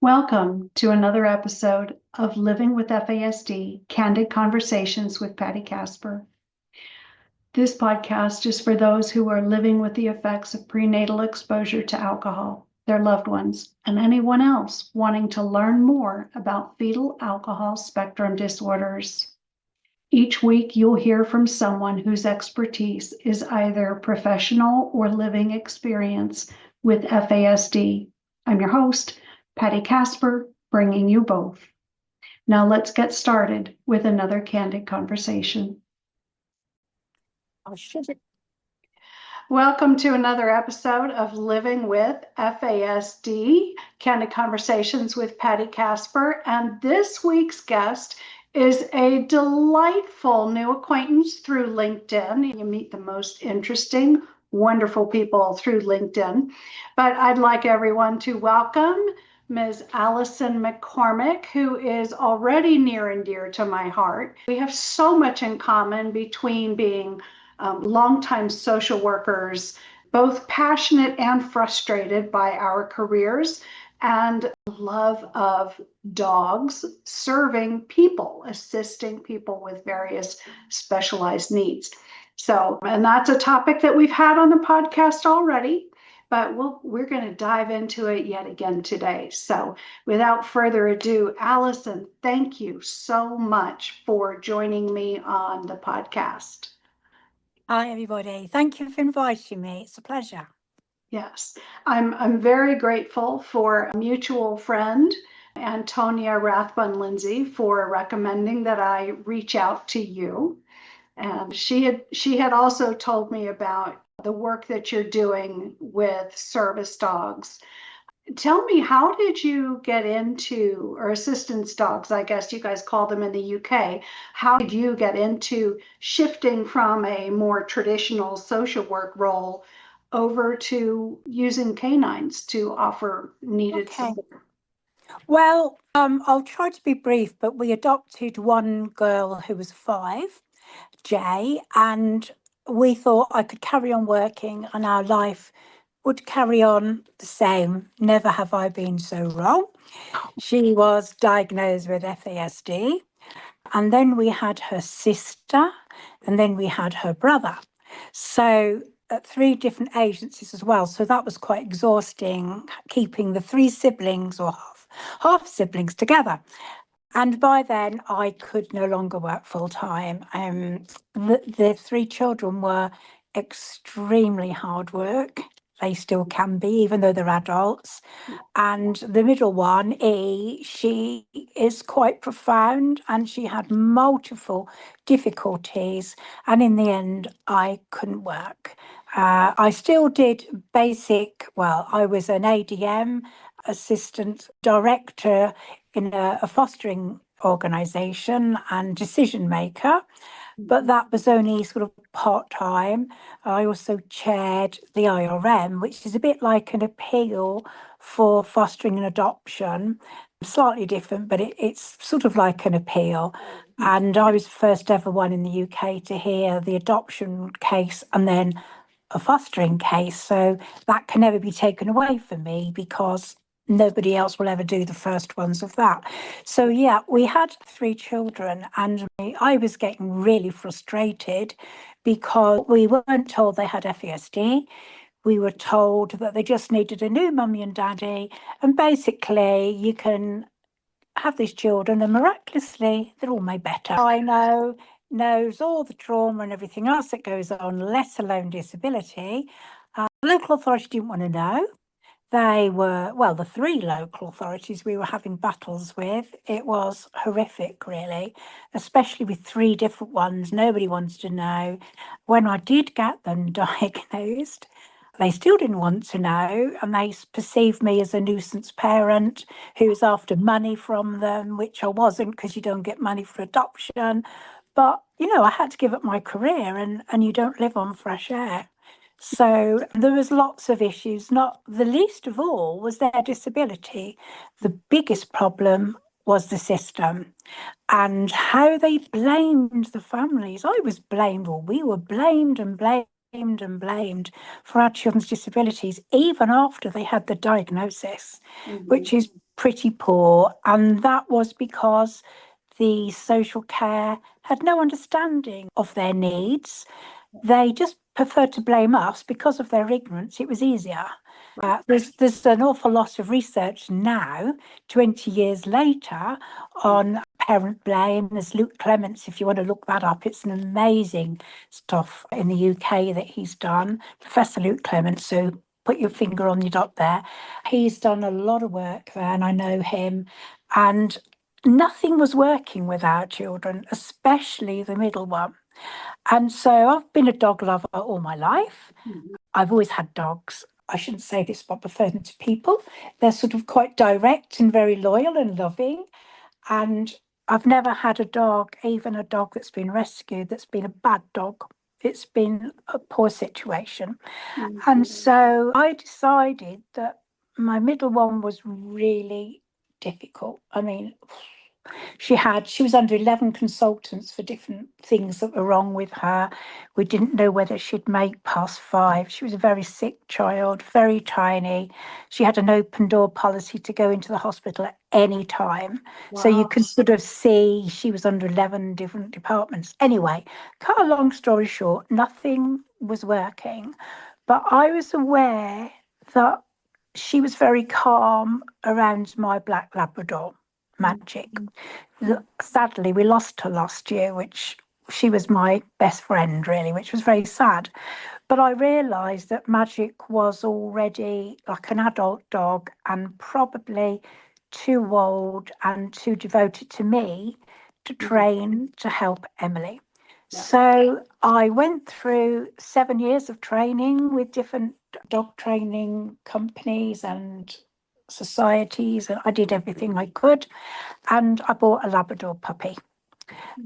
Welcome to another episode of Living with FASD, Candid Conversations with Patti Kasper. This podcast is for those who are living with the effects of prenatal exposure to alcohol, their loved ones, and anyone else wanting to learn more about fetal alcohol spectrum disorders. Each week, you'll hear from someone whose expertise is either professional or living experience with FASD. I'm your host, Patti Kasper, bringing you both. Now let's get started with another candid conversation. Welcome to another episode of Living with FASD, Candid Conversations with Patti Kasper. And this week's guest is a delightful new acquaintance through LinkedIn. You meet the most interesting, wonderful people through LinkedIn. But I'd like everyone to welcome Ms. Alison McCormick, who is already near and dear to my heart. We have so much in common between being longtime social workers, both passionate and frustrated by our careers, and love of dogs, serving people, assisting people with various specialized needs. And that's a topic that we've had on the podcast already, but we're going to dive into it yet again today. So without further ado, Alison, thank you so much for joining me on the podcast. Hi, everybody. Thank you for inviting me. It's a pleasure. Yes, I'm very grateful for a mutual friend, Antonia Rathbun-Lindsay, for recommending that I reach out to you. And she had also told me about the work that you're doing with service dogs. Tell me, how did you get into, or assistance dogs, I guess you guys call them in the UK, how did you get into shifting from a more traditional social work role over to using canines to offer needed support? Well, I'll try to be brief, but we adopted one girl who was 5, Jay, and we thought I could carry on working and our life would carry on the same. Never have I been so wrong. She was diagnosed with FASD, and then we had her sister, and then we had her brother. So at 3 different agencies as well. So that was quite exhausting, keeping the 3 siblings or half siblings together. And by then I could no longer work full time. The 3 children were extremely hard work. They still can be, even though they're adults. And the middle one, E, she is quite profound and she had multiple difficulties. And in the end, I couldn't work. I still did basic, I was an ADM, assistant director in a fostering organisation and decision maker. But that was only sort of part-time. I also chaired the IRM, which is a bit like an appeal for fostering and adoption. Slightly different, but it's sort of like an appeal. And I was the first ever one in the UK to hear the adoption case and then a fostering case. So that can never be taken away from me because nobody else will ever do the first ones of that. So yeah, we had 3 children and I was getting really frustrated because we weren't told they had FASD. We were told that they just needed a new mummy and daddy, and basically you can have these children and miraculously they're all made better. I knows all the trauma and everything else that goes on, let alone disability. The local authority didn't want to know. They were, the 3 local authorities we were having battles with. It was horrific, really, especially with 3 different ones. Nobody wanted to know. When I did get them diagnosed, they still didn't want to know, and they perceived me as a nuisance parent who was after money from them, which I wasn't, because you don't get money for adoption. But, I had to give up my career, and you don't live on fresh air. So there was lots of issues, not the least of all was their disability. The biggest problem was the system and how they blamed the families. I was blamed, or we were blamed and blamed for our children's disabilities, even after they had the diagnosis, which is pretty poor, and that was because the social care had no understanding of their needs. They just preferred to blame us because of their ignorance. It was easier. There's an awful lot of research now, 20 years later, on parent blame. There's Luke Clements, if you want to look that up. It's an amazing stuff in the UK that he's done. Professor Luke Clements, so put your finger on your dot there. He's done a lot of work there, and I know him. And nothing was working with our children, especially the middle one. And so I've been a dog lover all my life. I've always had dogs. I shouldn't say this, but I prefer them to people. They're sort of quite direct and very loyal and loving. And I've never had a dog, even a dog that's been rescued, that's been a bad dog. It's been a poor situation. And so I decided that my middle one was really difficult. I mean, she was under 11 consultants for different things that were wrong with her. We didn't know whether she'd make past 5. She was a very sick child, very tiny. She had an open door policy to go into the hospital at any time. Wow. So you could sort of see she was under 11 different departments. Anyway, cut a long story short, nothing was working. But I was aware that she was very calm around my black Labrador, Magic. Sadly, we lost her last year, which she was my best friend, really, which was very sad. But I realised that Magic was already like an adult dog and probably too old and too devoted to me to train to help Emily. Yeah. So I went through 7 years of training with different dog training companies and societies, and I did everything I could. And I bought a Labrador puppy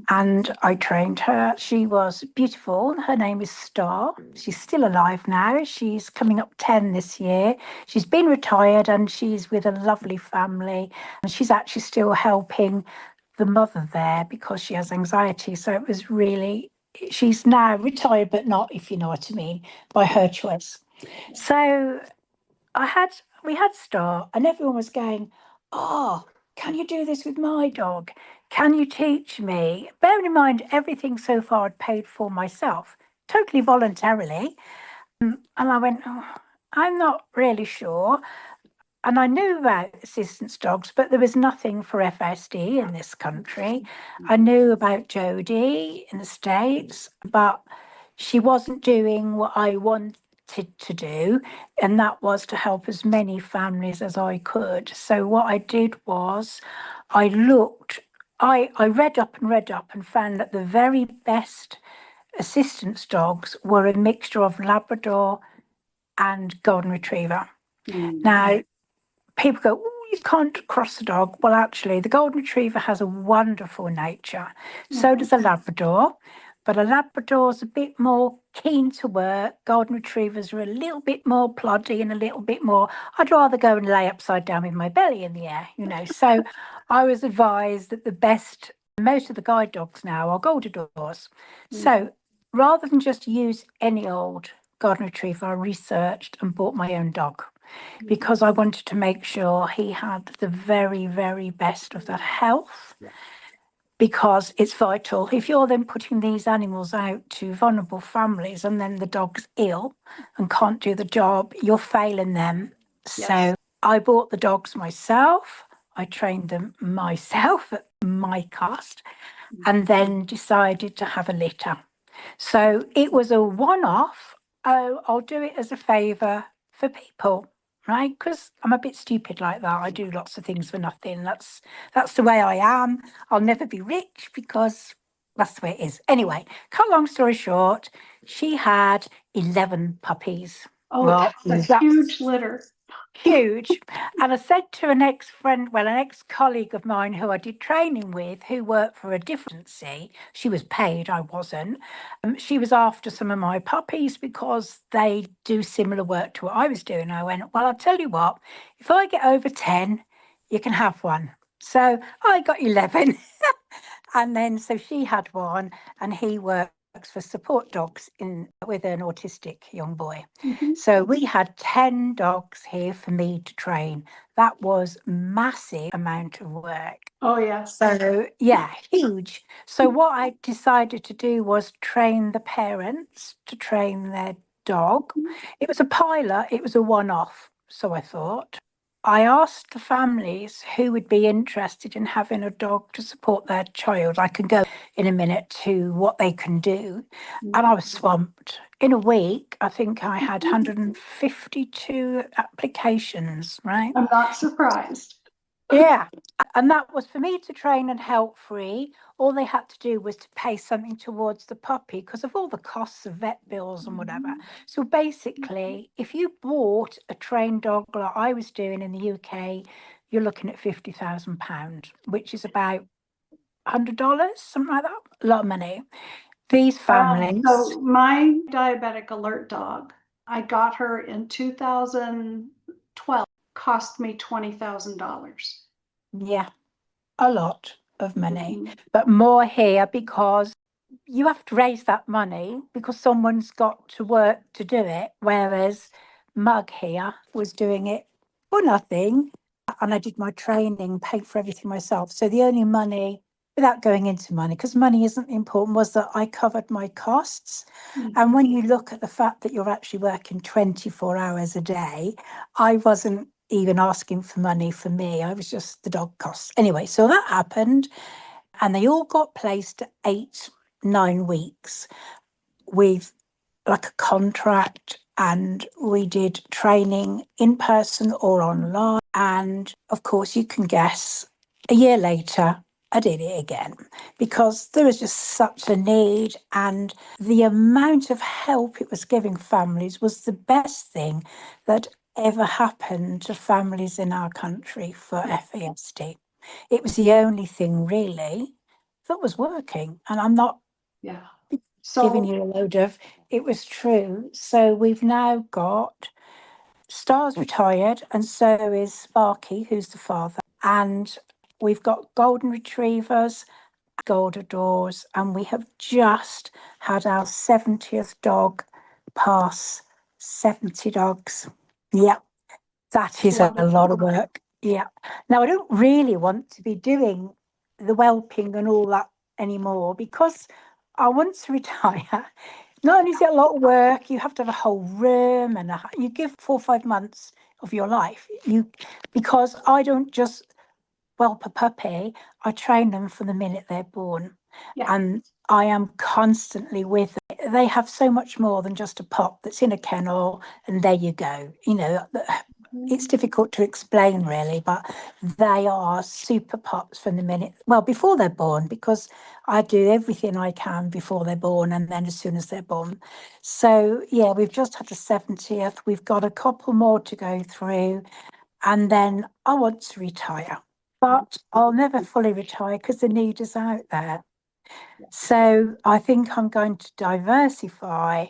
and I trained her. She was beautiful. Her name is Star. She's still alive now. She's coming up 10 this year. She's been retired and she's with a lovely family. And she's actually still helping the mother there because she has anxiety. So it was really, she's now retired, but not, if you know what I mean, by her choice. So we had Star and everyone was going, oh, can you do this with my dog? Can you teach me? Bearing in mind, everything so far I'd paid for myself, totally voluntarily. And I went, oh, I'm not really sure. And I knew about assistance dogs, but there was nothing for FASD in this country. I knew about Jodie in the States, but she wasn't doing what I wanted to do, and that was to help as many families as I could. So what I did was I read up and found that the very best assistance dogs were a mixture of Labrador and Golden Retriever. Now, people go, oh, you can't cross a dog. Well, actually, the Golden Retriever has a wonderful nature. So does a Labrador. But a Labrador's a bit more keen to work. Golden Retrievers are a little bit more ploddy and a little bit more, I'd rather go and lay upside down with my belly in the air, you know. So I was advised that most of the guide dogs now are Golden Retrievers. So rather than just use any old Golden Retriever, I researched and bought my own dog because I wanted to make sure he had the very, very best of that health. Because it's vital. If you're then putting these animals out to vulnerable families and then the dog's ill and can't do the job, you're failing them. Yes. So I bought the dogs myself. I trained them myself at my cost and then decided to have a litter. So it was a one-off. Oh, I'll do it as a favour for people. Right, because I'm a bit stupid like that. I do lots of things for nothing. That's the way I am. I'll never be rich because that's the way it is. Anyway, cut long story short, she had 11 puppies. Oh, well, that's a huge litter. Huge. And I said to an ex-colleague of mine who I did training with, who worked for a different agency, she was paid, I wasn't. She was after some of my puppies because they do similar work to what I was doing. I went, well, I'll tell you what, if I get over 10, you can have one. So I got 11. And then, so she had one and he worked for support dogs with an autistic young boy. Mhm. So we had 10 dogs here for me to train. That was massive amount of work. Oh, yeah. So yeah, huge. So what I decided to do was train the parents to train their dog. It was a pilot, it was a one-off. So I thought, I asked the families who would be interested in having a dog to support their child. I can go in a minute to what they can do. And I was swamped. In a week, I think I had 152 applications, right? I'm not surprised. Yeah. And that was for me to train and help free. All they had to do was to pay something towards the puppy because of all the costs of vet bills and whatever. So basically, if you bought a trained dog like I was doing in the UK, you're looking at £50,000, which is about $100, something like that. A lot of money. These families. So my diabetic alert dog, I got her in 2012, cost me $20,000. Yeah, a lot of money, but more here because you have to raise that money because someone's got to work to do it. Whereas Mug here was doing it for nothing. And I did my training, paid for everything myself. So the only money, without going into money, because money isn't important, was that I covered my costs. And when you look at the fact that you're actually working 24 hours a day, I wasn't even asking for money for me. I was just the dog costs. Anyway, so that happened. And they all got placed at 8-9 weeks with like a contract, and we did training in person or online. And of course, you can guess, a year later, I did it again because there was just such a need, and the amount of help it was giving families was the best thing that ever happened to families in our country for FASD. It was the only thing really that was working. And I'm not giving you a load of, it was true. So we've now got Star's retired, and so is Sparky, who's the father. And we've got golden retrievers, Goldadors, and we have just had our 70th dog pass 70 dogs. Yep. That is a lot of work. Yeah. Now, I don't really want to be doing the whelping and all that anymore because I want to retire. Not only is it a lot of work, you have to have a whole room and you give 4 or 5 months of your life. Because I don't just whelp a puppy, I train them from the minute they're born. Yeah. And I am constantly with them. They have so much more than just a pup that's in a kennel and there you go. You know, it's difficult to explain really, but they are super pups from the minute, well, before they're born, because I do everything I can before they're born and then as soon as they're born. So yeah, we've just had the 70th. We've got a couple more to go through and then I want to retire. But I'll never fully retire because the need is out there. So I think I'm going to diversify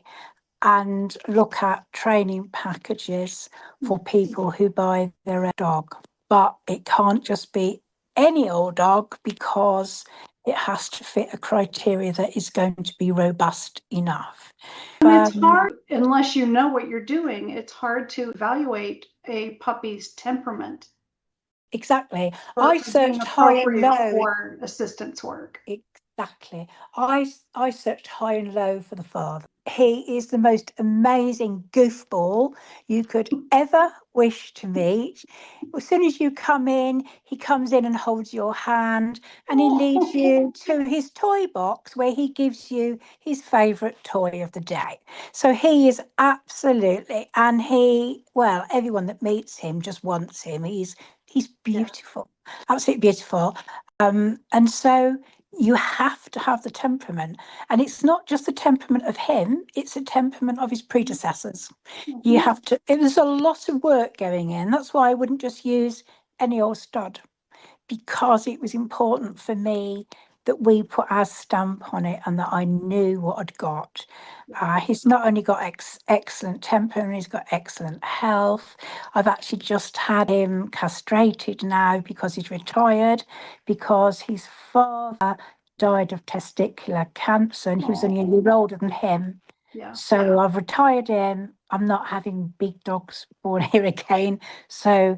and look at training packages for people who buy their own dog. But it can't just be any old dog because it has to fit a criteria that is going to be robust enough. And it's hard, unless you know what you're doing, it's hard to evaluate a puppy's temperament. Exactly. I searched high and low for assistance work. Exactly. I searched high and low for the father. He is the most amazing goofball you could ever wish to meet. As soon as you come in, he comes in and holds your hand and he leads you to his toy box where he gives you his favourite toy of the day. So he is absolutely, and well, everyone that meets him just wants him. He's beautiful, absolutely beautiful. And so you have to have the temperament, and it's not just the temperament of him, it's the temperament of his predecessors. You have to, it was a lot of work going in. That's why I wouldn't just use any old stud, because it was important for me that we put our stamp on it and that I knew what I'd got. He's not only got excellent temper, he's got excellent health. I've actually just had him castrated now because he's retired, because his father died of testicular cancer, and he was only a year older than him. Yeah. So I've retired him. I'm not having big dogs born here again. So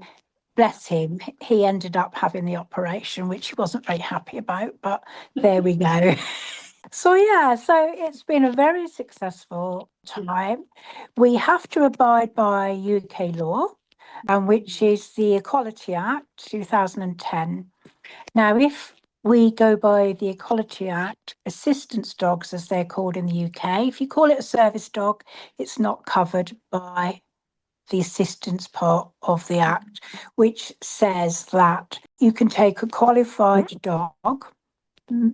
bless him, he ended up having the operation, which he wasn't very happy about, but there we go. So yeah, so it's been a very successful time. We have to abide by UK law, which is the Equality Act 2010. Now, if we go by the Equality Act, assistance dogs, as they're called in the UK, if you call it a service dog, it's not covered by the assistance part of the Act, which says that you can take a qualified dog.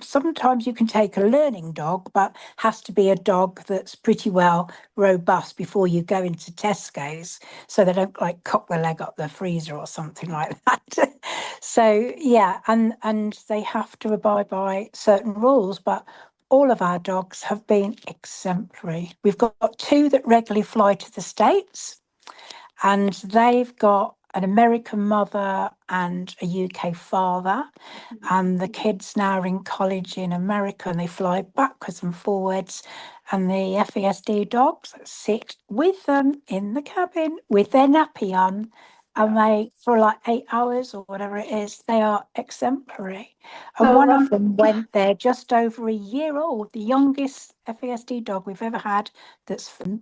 Sometimes you can take a learning dog, but has to be a dog that's pretty well robust before you go into Tesco's, so they don't like cock their leg up the freezer or something like that. So yeah, and they have to abide by certain rules, but all of our dogs have been exemplary. We've got two that regularly fly to the States, and they've got an American mother and a UK father, and the kids now are in college in America, and they fly backwards and forwards, and the FASD dogs sit with them in the cabin with their nappy on, and they, for like 8 hours or whatever it is, they are exemplary. And one of them went there just over a year old, the youngest FASD dog we've ever had. That's so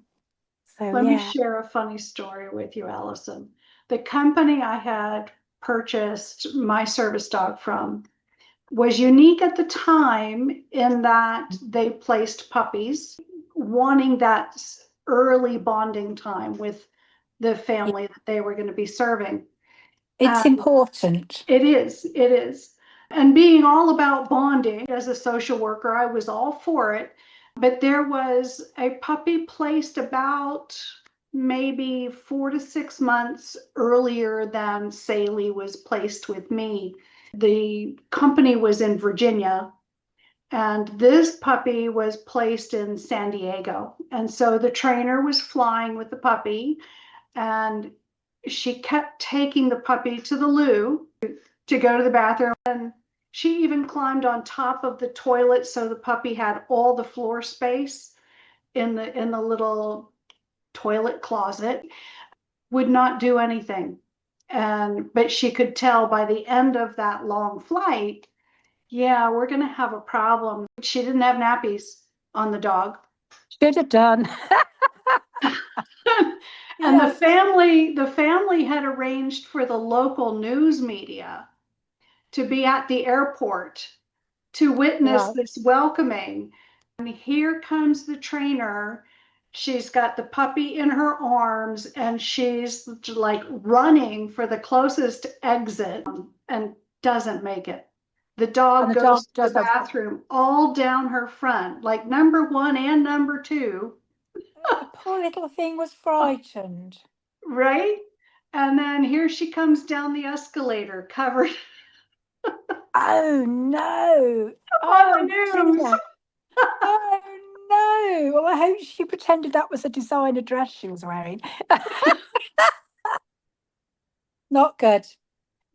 Let me share a funny story with you, Alison. The company I had purchased my service dog from was unique at the time in that they placed puppies, wanting that early bonding time with the family that they were going to be serving. It's important. It is. It is. And being all about bonding as a social worker, I was all for it. But there was a puppy placed about maybe 4 to 6 months earlier than Saley was placed with me. The company was in Virginia, and this puppy was placed in San Diego. And so the trainer was flying with the puppy, and she kept taking the puppy to the loo to go to the bathroom. And she even climbed on top of the toilet so the puppy had all the floor space in the little toilet closet. Would not do anything. But she could tell by the end of that long flight, yeah, we're going to have a problem. She didn't have nappies on the dog. Should have done. And the family had arranged for the local news media to be at the airport to witness this welcoming. And here comes the trainer. She's got the puppy in her arms, and she's like running for the closest exit and doesn't make it. The dog goes to the bathroom all down her front, like number 1 and number 2. The poor little thing was frightened. Right? And then here she comes down the escalator covered. Oh no. On the news. Oh no. Well, I hope she pretended that was a designer dress she was wearing. Not good.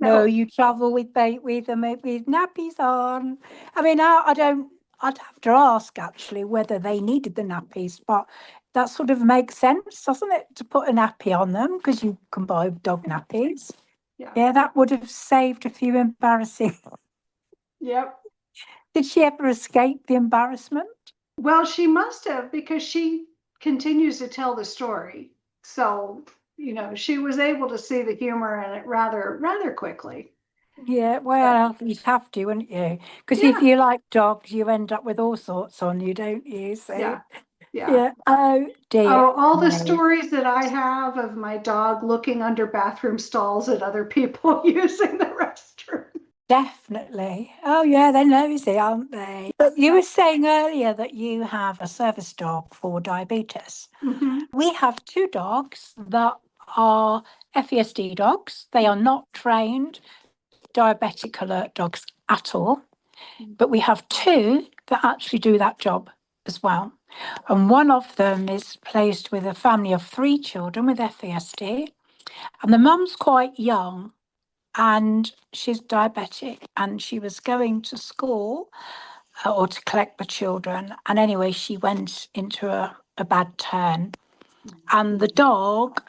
No, you travel with them with nappies on. I mean, I'd have to ask actually whether they needed the nappies, but that sort of makes sense, doesn't it, to put a nappy on them, because you can buy dog nappies. Yeah, that would have saved a few embarrassing. Yep. Did she ever escape the embarrassment? Well, she must have, because she continues to tell the story. So, she was able to see the humor in it rather quickly. Yeah, well, you'd have to, wouldn't you? Because if you like dogs, you end up with all sorts on you, don't you? So, yeah. Oh dear. Oh, all the stories that I have of my dog looking under bathroom stalls at other people using the restroom. Definitely. Oh yeah, they're nosy, aren't they? But you were saying earlier that you have a service dog for diabetes. Mm-hmm. We have 2 dogs that are FASD dogs. They are not trained diabetic alert dogs at all, but we have 2 that actually do that job as well. And one of them is placed with a family of 3 children with FASD, and the mum's quite young, and she's diabetic, and she was going to school, or to collect the children. And anyway, she went into a bad turn, and the dog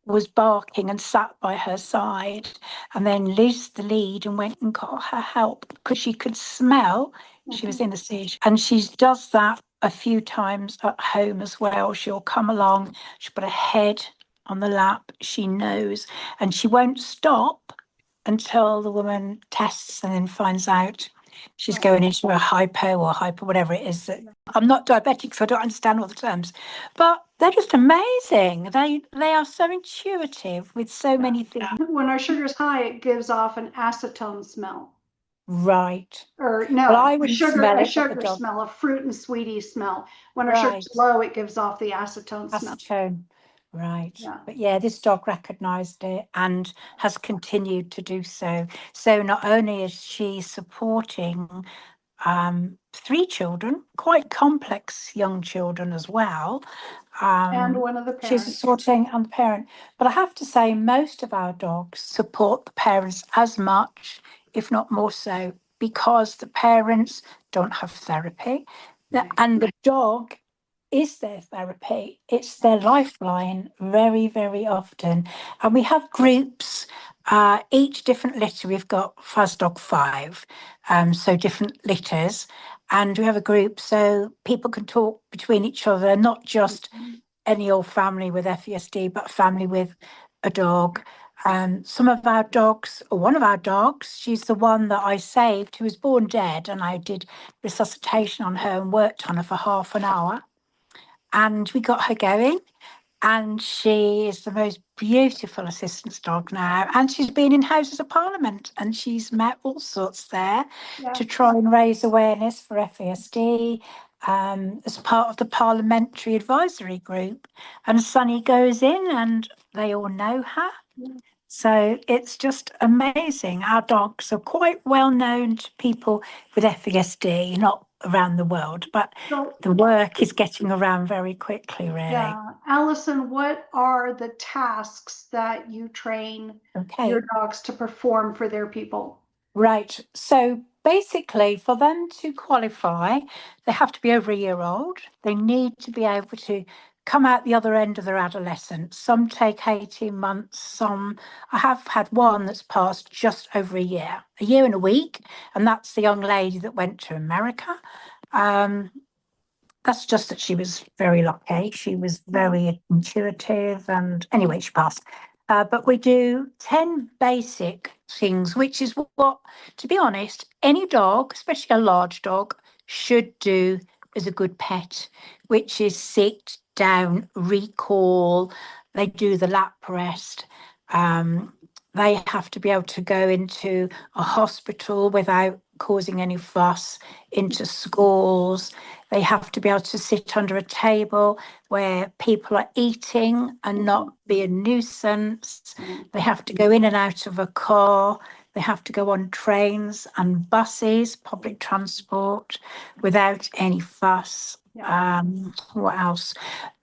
was barking and sat by her side, and then loosed the lead and went and got her help because she could smell she was in a seizure. And she does that a few times at home as well. She'll come along, she'll put her head on the lap, she knows, and she won't stop until the woman tests and then finds out she's going into a hypo or hyper, whatever it is. That I'm not diabetic, so I don't understand all the terms, but they're just amazing. They are so intuitive with so many things. When our sugar's high, it gives off an acetone smell. Right. Or no, Well, I a wouldn't sugar, smell a it, but the sugar dog. smell, a fruit and sweetie smell. When our Right. sugar's low, it gives off the acetone smell. Acetone. Right. Yeah. But yeah, this dog recognized it and has continued to do so. So not only is she supporting 3 children, quite complex young children as well. And one of the She's parents. supporting and the parent. But I have to say, most of our dogs support the parents as much, if not more so, because the parents don't have therapy. And the dog is their therapy. It's their lifeline very, very often. And we have groups, each different litter. We've got FASD 5, so different litters. And we have a group so people can talk between each other, not just any old family with FASD, but family with a dog. Some of our dogs, or one of our dogs, she's the one that I saved, who was born dead, and I did resuscitation on her and worked on her for half an hour. And we got her going, and she is the most beautiful assistance dog now. And she's been in Houses of Parliament, and she's met all sorts there to try and raise awareness for FASD as part of the parliamentary advisory group. And Sunny goes in, and they all know her. So it's just amazing. Our dogs are quite well known to people with FASD, not around the world, but the work is getting around very quickly, really. Yeah. Alison, what are the tasks that you train your dogs to perform for their people? Right. So basically, for them to qualify, they have to be over a year old. They need to be able to come out the other end of their adolescence. Some take 18 months, some, I have had one that's passed just over a year and a week, and that's the young lady that went to America. That's just that she was very lucky. She was very intuitive, and anyway, she passed. But we do 10 basic things, which is what, to be honest, any dog, especially a large dog, should do as a good pet, which is sit, down, recall. They do the lap rest. They have to be able to go into a hospital without causing any fuss, into schools. They have to be able to sit under a table where people are eating and not be a nuisance. They have to go in and out of a car. They have to go on trains and buses, public transport, without any fuss. What else?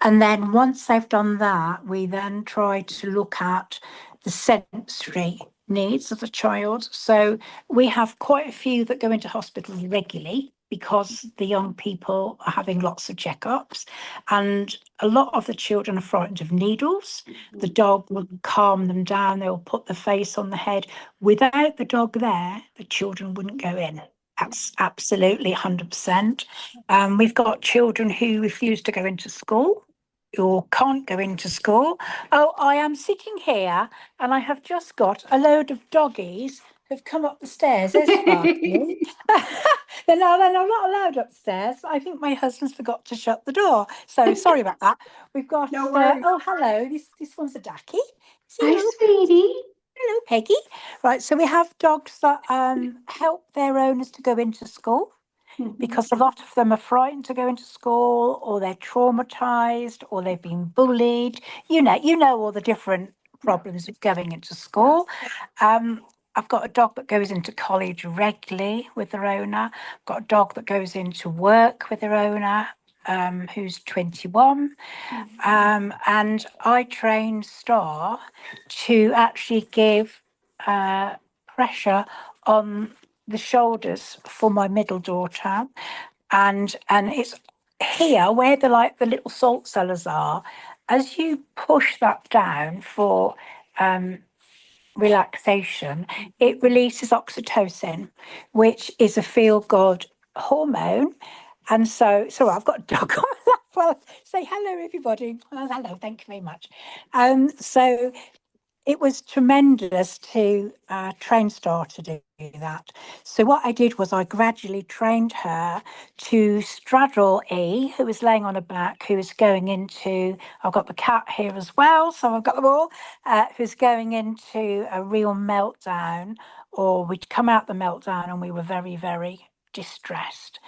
And then once they've done that, we then try to look at the sensory needs of the child. So we have quite a few that go into hospitals regularly because the young people are having lots of checkups, and a lot of the children are frightened of needles. The dog will calm them down. They'll put the face on the head. Without the dog there, the children wouldn't go in. That's absolutely 100%. We've got children who refuse to go into school or can't go into school. Oh, I am sitting here and I have just got a load of doggies who've come up the stairs. There's Sparky. they're not allowed upstairs. I think my husband's forgot to shut the door. So sorry about that. We've got, oh, hello. This one's a ducky. Hi, sweetie. Hello, Peggy. Right, so we have dogs that help their owners to go into school, because a lot of them are frightened to go into school, or they're traumatized, or they've been bullied. You know all the different problems of going into school. I've got a dog that goes into college regularly with their owner. I've got a dog that goes into work with their owner, who's 21. And I train Star to actually give pressure on the shoulders for my middle daughter, and it's here where the little salt cellars are. As you push that down for relaxation, it releases oxytocin, which is a feel-good hormone. And so I've got a dog on my lap. Well, say hello, everybody. Oh, hello, thank you very much. So it was tremendous to train Star to do that. So what I did was I gradually trained her to straddle E, who was laying on her back, who was going into, I've got the cat here as well, so I've got them all, who's going into a real meltdown, or we'd come out the meltdown and we were very, very distressed.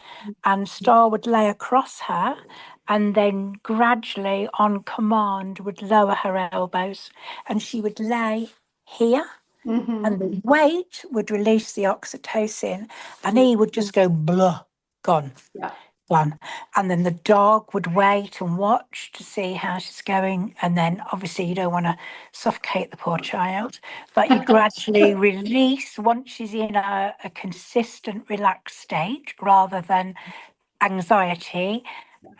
And Star would lay across her and then gradually on command would lower her elbows, and she would lay here, and the weight would release the oxytocin, and he would just go blah, gone. Yeah. Gone. And then the dog would wait and watch to see how she's going, and then obviously you don't want to suffocate the poor child, but you gradually release once she's in a consistent relaxed state rather than anxiety.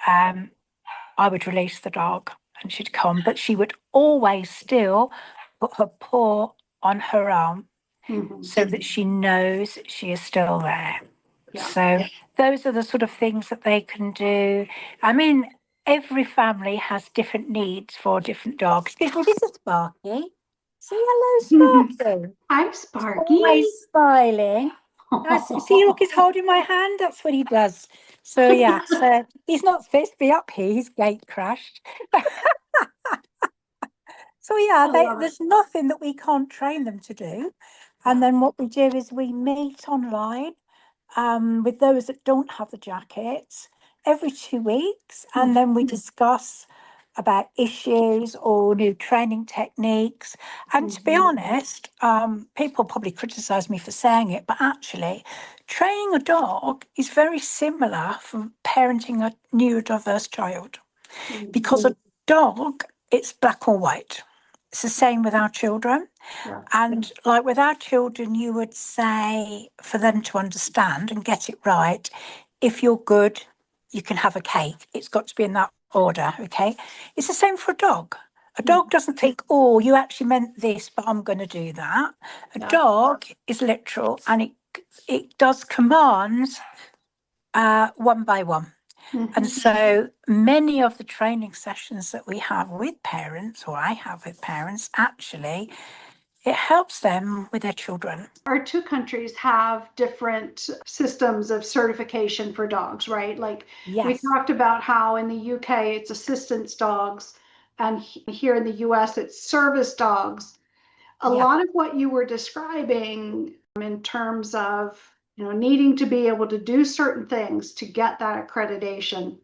I would release the dog and she'd come, but she would always still put her paw on her arm so that she knows she is still there. Yeah. So those are the sort of things that they can do. I mean, every family has different needs for different dogs. This is Sparky. Say hello, Sparky. I'm Sparky. Always smiling. See, look, he's holding my hand. That's what he does. So yeah, so he's not supposed to be up here. He's gate crashed. So yeah, there's nothing that we can't train them to do. And then what we do is we meet online with those that don't have the jackets every 2 weeks, and then we discuss about issues or new training techniques. And to be honest, people probably criticize me for saying it, but actually training a dog is very similar from parenting a neurodiverse child, because a dog, it's black or white. It's the same with our children. Yeah. And like with our children, you would say for them to understand and get it right, if you're good, you can have a cake. It's got to be in that order, okay? It's the same for a dog. A dog doesn't think, oh, you actually meant this, but I'm going to do that. A dog is literal, and it does commands one by one. And so many of the training sessions that we have with parents, or I have with parents, actually, it helps them with their children. Our two countries have different systems of certification for dogs, right? Like we talked about how in the UK it's assistance dogs, and here in the US it's service dogs. A lot of what you were describing in terms of needing to be able to do certain things to get that accreditation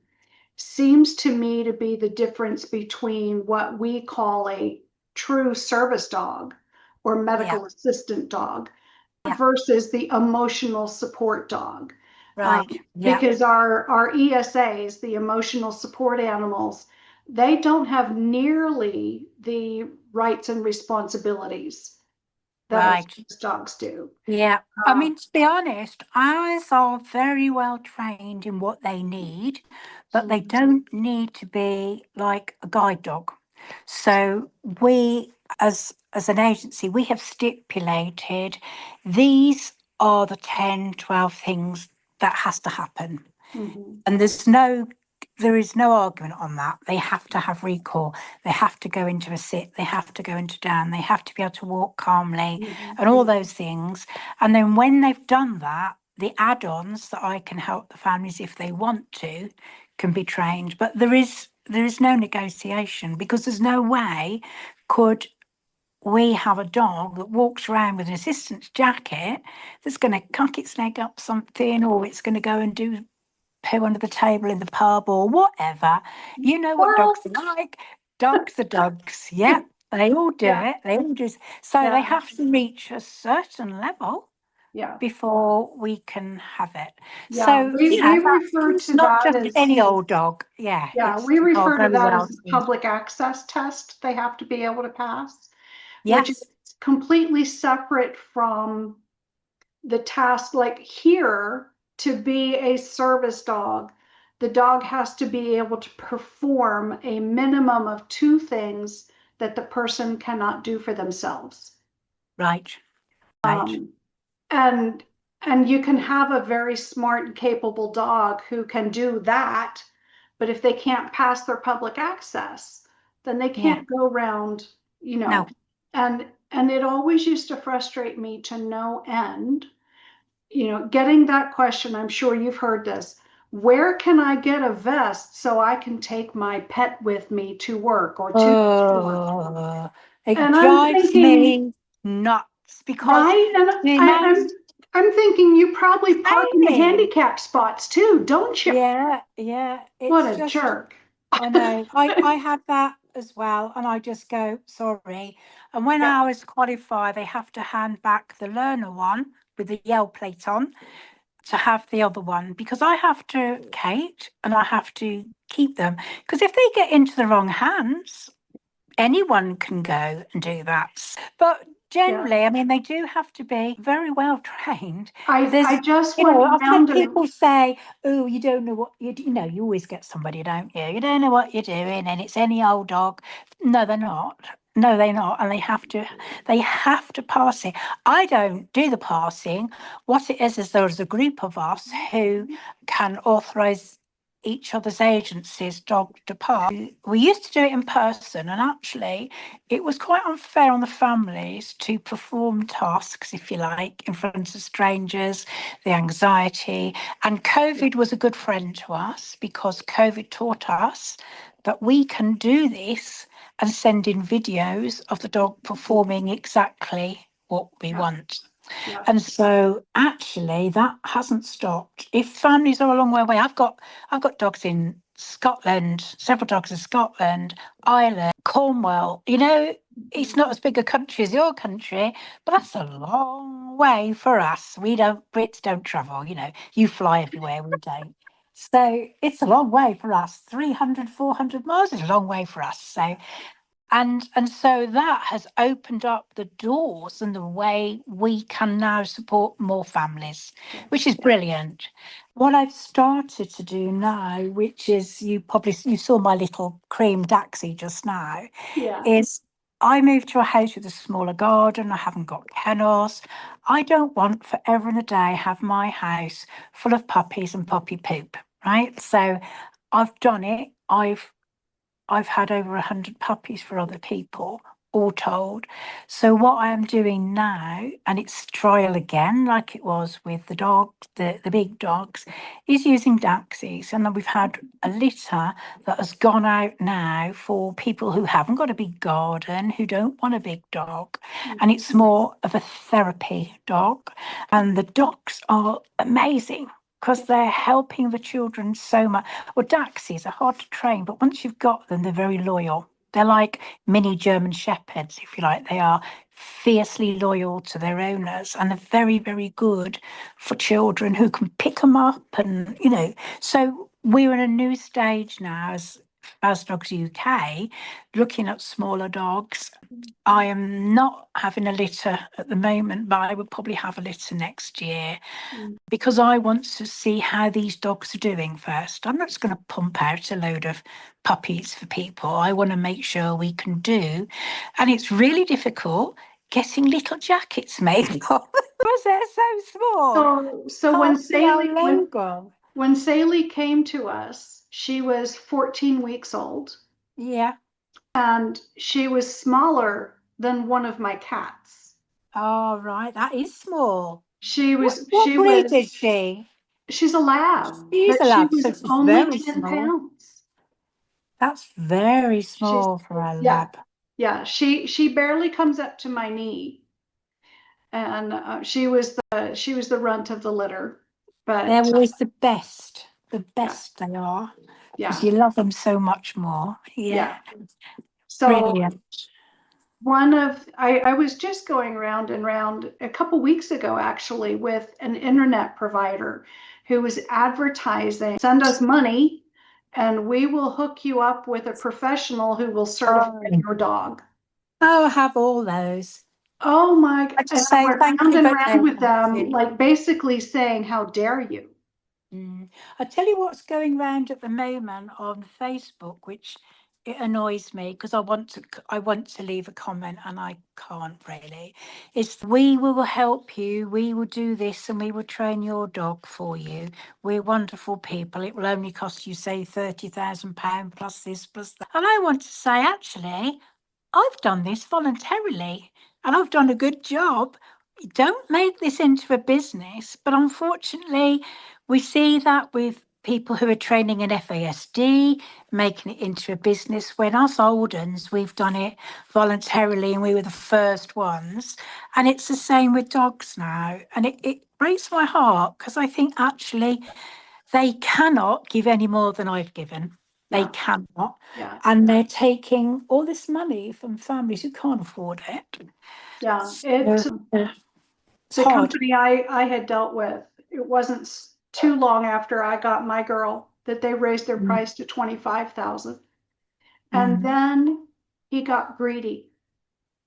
seems to me to be the difference between what we call a true service dog or medical assistant dog versus the emotional support dog. Right. Because our ESAs, the emotional support animals, they don't have nearly the rights and responsibilities that dogs do. Yeah. I mean, to be honest, ours are very well trained in what they need, but they don't need to be like a guide dog. So we, as an agency, we have stipulated these are the 10, 12 things that has to happen. And there is no argument on that. They have to have recall. They have to go into a sit. They have to go into down. They have to be able to walk calmly and all those things. And then when they've done that, the add-ons that I can help the families if they want to can be trained. But there is no negotiation, because there's no way could we have a dog that walks around with an assistant's jacket that's going to cock its leg up something, or it's going to go and do poo under the table in the pub or whatever. You know what dogs are like. Dogs are dogs. Yeah, they all do it. They all do. So they have to reach a certain level before we can have it. So we refer to not that just as any old dog. we refer to that as a public access test they have to be able to pass, which is completely separate from the task, like here, to be a service dog, the dog has to be able to perform a minimum of two things that the person cannot do for themselves. Right. Right. Um, and and you can have a very smart and capable dog who can do that, but if they can't pass their public access, then they Yeah. can't go around, No. and it always used to frustrate me to no end, getting that question. I'm sure you've heard this. Where can I get a vest so I can take my pet with me to work or to the store? Oh, it And I'm drives thinking, me nuts because right? And the I, amount I'm thinking you probably park in the training. handicap spots too, don't you? Yeah, yeah. What It's a just, jerk. I know. I have that as well, and I just go, sorry. And when Yeah, hours qualify, they have to hand back the learner one with the yell plate on to have the other one because I have to, Kate, and I have to keep them because if they get into the wrong hands, anyone can go and do that. But yeah. generally, I mean, they do have to be very well trained. But I there's, just went I've had around and people say, "Oh, you don't know what you always get somebody, don't you? You don't know what you're doing, and it's any old dog." No, they're not. No, they're not, and they have to pass it. I don't do the passing. What it is there's a group of us who can authorize each other's agencies dog to pass. We used to do it in person, and actually, it was quite unfair on the families to perform tasks, if you like, in front of strangers, the anxiety. And COVID was a good friend to us because COVID taught us that we can do this and send in videos of the dog performing exactly what we yeah, want. yeah. And so actually that hasn't stopped. If families are a long way away, I've got dogs in Scotland, several dogs in Scotland, Ireland, Cornwall. It's not as big a country as your country, but that's a long way for us. Brits don't travel, you fly everywhere, we don't. So it's a long way for us. 300, 400 miles is a long way for us. And so that has opened up the doors and the way we can now support more families, which is brilliant. What I've started to do now, which is you saw my little cream Daxi just now, Yeah. is I moved to a house with a smaller garden. I haven't got kennels. I don't want forever and a day have my house full of puppies and puppy poop, right? So I've done it. I've had over 100 puppies for other people, all told. So what I am doing now, and it's trial again, like it was with the dogs, the big dogs, is using Daxies. And then we've had a litter that has gone out now for people who haven't got a big garden, who don't want a big dog. And it's more of a therapy dog. And the dogs are amazing because they're helping the children so much. Well, Daxies are hard to train, but once you've got them, they're very loyal. They're like mini German shepherds, if you like. They are fiercely loyal to their owners and they're very, very good for children who can pick them up. So we're in a new stage now as Dogs UK, looking at smaller dogs. I am not having a litter at the moment, but I will probably have a litter next year because I want to see how these dogs are doing first. I'm not just going to pump out a load of puppies for people. I want to make sure we can do. And it's really difficult getting little jackets made because they're so small. So when Can't see our Saley logo. when Saley came to us, she was 14 weeks old Yeah. and she was smaller than one of my cats. Oh, right. That is small. She What was what she breed was is she? she's a lab, She's a but she lab, was so she's only very 10 small. pounds. That's very She's small for a Yeah, lab. yeah. She barely comes up to my knee, and she was the runt of the litter. They're But always the yeah, best they are, because yeah, you love them so much more. yeah. Yeah, So brilliant. I was just going round and round a couple weeks ago actually with an internet provider who was advertising, send us money and we will hook you up with a professional who will certify Oh, your dog. I have all those. Oh my, I and just I say went thank round you, and but round no with thank them, you. like basically saying, how dare you? I tell you what's going round at the moment on Facebook, which it annoys me because I want to leave a comment and I can't really. It's we will help you, we will do this, and we will train your dog for you. We're wonderful people. It will only cost you, say, £30,000 plus this plus that. And I want to say, actually, I've done this voluntarily and I've done a good job. Don't make this into a business. But unfortunately, we see that with people who are training in FASD, making it into a business, when us old uns, we've done it voluntarily and we were the first ones. And it's the same with dogs now. And it breaks my heart because I think actually they cannot give any more than I've given. They Yeah, cannot. yeah, And they're taking all this money from families who can't afford it. yeah. So, it's The hard. company I had dealt with, it wasn't too long after I got my girl that they raised their Mm, price to 25,000. And mm, then he got greedy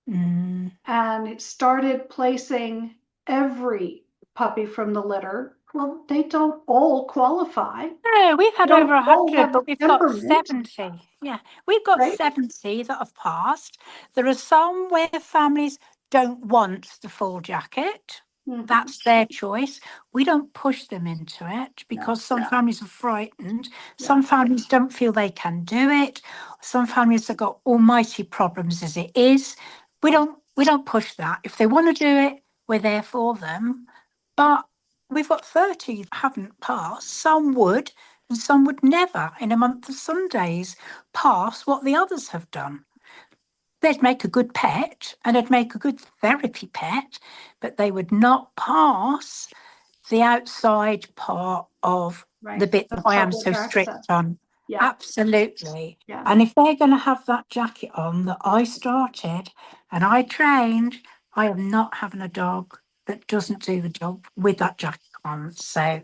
mm. and it started placing every puppy from the litter. Well, they don't all qualify. No, we've They had over don't all 100, have the but we've got temperament, 70. Yeah, we've got right? 70 that have passed. There are some where families don't want the full jacket. Mhm. That's their choice. We don't push them into it No, because some families are frightened. yeah, Some families don't feel they can do it. Some families have got almighty problems as it is. We don't push that. If they want to do it, we're there for them. But we've got 30 that haven't passed. Some would, and some would never, in a month of Sundays, pass what the others have done. They'd make a good pet and they'd make a good therapy pet, but they would not pass the outside part of the right. bit The that I am public so access. strict on. Yeah, Absolutely. yeah. And if they're going to have that jacket on that I started and I trained, I am not having a dog that doesn't do the job with that jacket on. So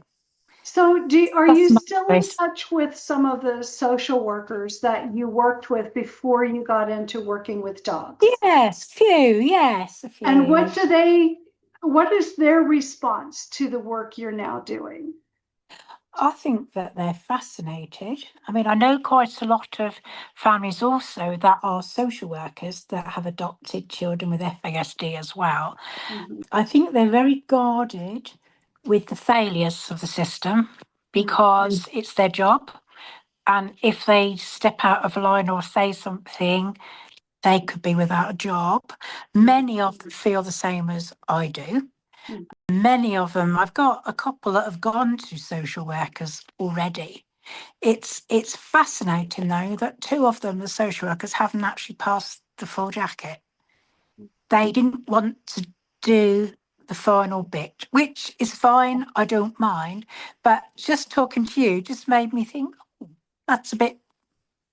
So are you that's my still in choice. touch with some of the social workers that you worked with before you got into working with dogs? Yes, few, yes, a And few. what is their response to the work you're now doing? I think that they're fascinated. I mean, I know quite a lot of families also that are social workers that have adopted children with FASD as well. Mhm, I think they're very guarded with the failures of the system mhm, because it's their job. And if they step out of line or say something, they could be without a job. mhm, Many of them feel the same as I do. mhm. Many of them, I've got a couple that have gone to social workers already. It's fascinating though that two of them, the social workers, haven't actually passed the full jacket. They didn't want to do the final bit, which is fine. I don't mind. But just talking to you just made me think, "Oh, that's a bit,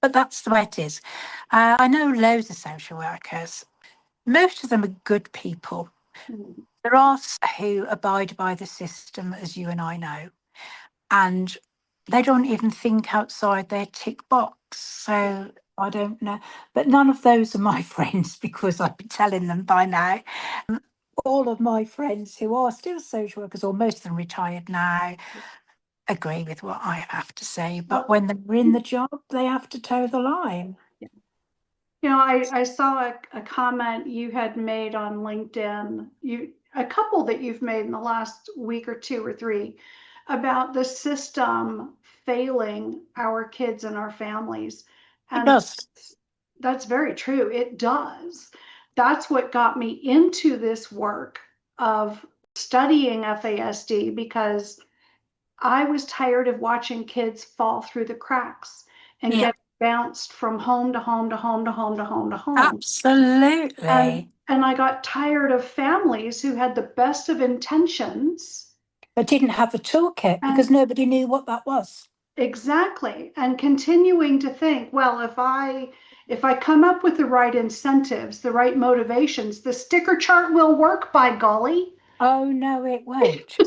but that's the way it is." I know loads of social workers. Most of them are good people. Mhm. There are who abide by the system, as you and I know, and they don't even think outside their tick box. So I don't know. But none of those are my friends because I've been telling them by now. All of my friends who are still social workers, or most of them retired now, agree with what I have to say. But Well, when they're in the job, they have to toe the line. I saw a comment you had made on LinkedIn, a couple that you've made in the last week or two or three about the system failing our kids and our families. It And does. that's very true. It does. That's what got me into this work of studying FASD because I was tired of watching kids fall through the cracks and Yeah, get bounced from home to home to home to home to home to home. absolutely. And I got tired of families who had the best of intentions But didn't have the toolkit because and nobody knew what that was. exactly and continuing to think, well, if I come up with the right incentives, the right motivations, the sticker chart will work by golly. Oh, no, it won't.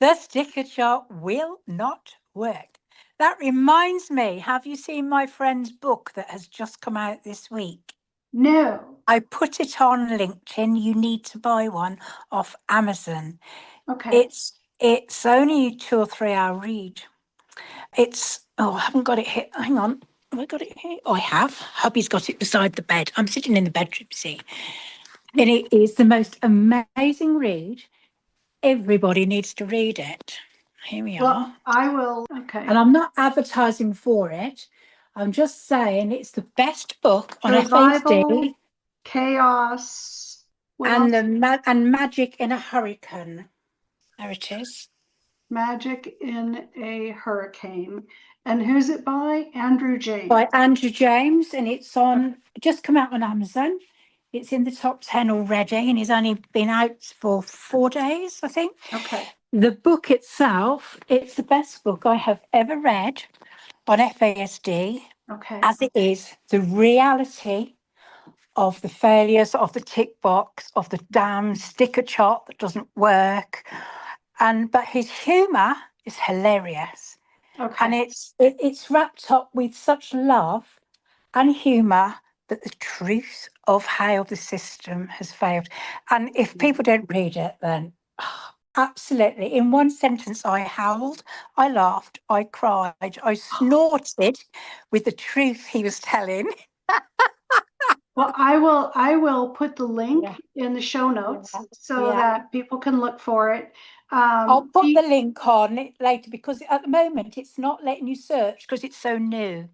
The sticker chart will not work. That reminds me, have you seen my friend's book that has just come out this week? No. I put it on LinkedIn. You need to buy one off Amazon. Okay. It's only a 2 or 3 hour read. I haven't got it here. Hang on. Have I got it here? Oh, I have. Hubby's got it beside the bed. I'm sitting in the bedroom, see. And it is the most amazing read. Everybody needs to read it. Here we are. Well, I will. Okay. And I'm not advertising for it. I'm just saying it's the best book on Survival, FASD chaos. What and else? and magic in a hurricane. There it is. Magic in a Hurricane. And who's it by? Andrew James. By Andrew James, and it's on just come out on Amazon. It's in the top 10 already, and it's only been out for 4 days, I think. Okay. The book itself, it's the best book I have ever read on FASD, Okay. as it is the reality of the failures of the tick box, of the damn sticker chart that doesn't work. But his humour is hilarious. Okay. And it's wrapped up with such love and humour that the truth of how the system has failed. And if people don't read it, then absolutely. In one sentence, I howled, I laughed, I cried, I snorted with the truth he was telling. Well, I will put the link in the show notes so that people can look for it. I'll put the link on it later because at the moment it's not letting you search because it's so new.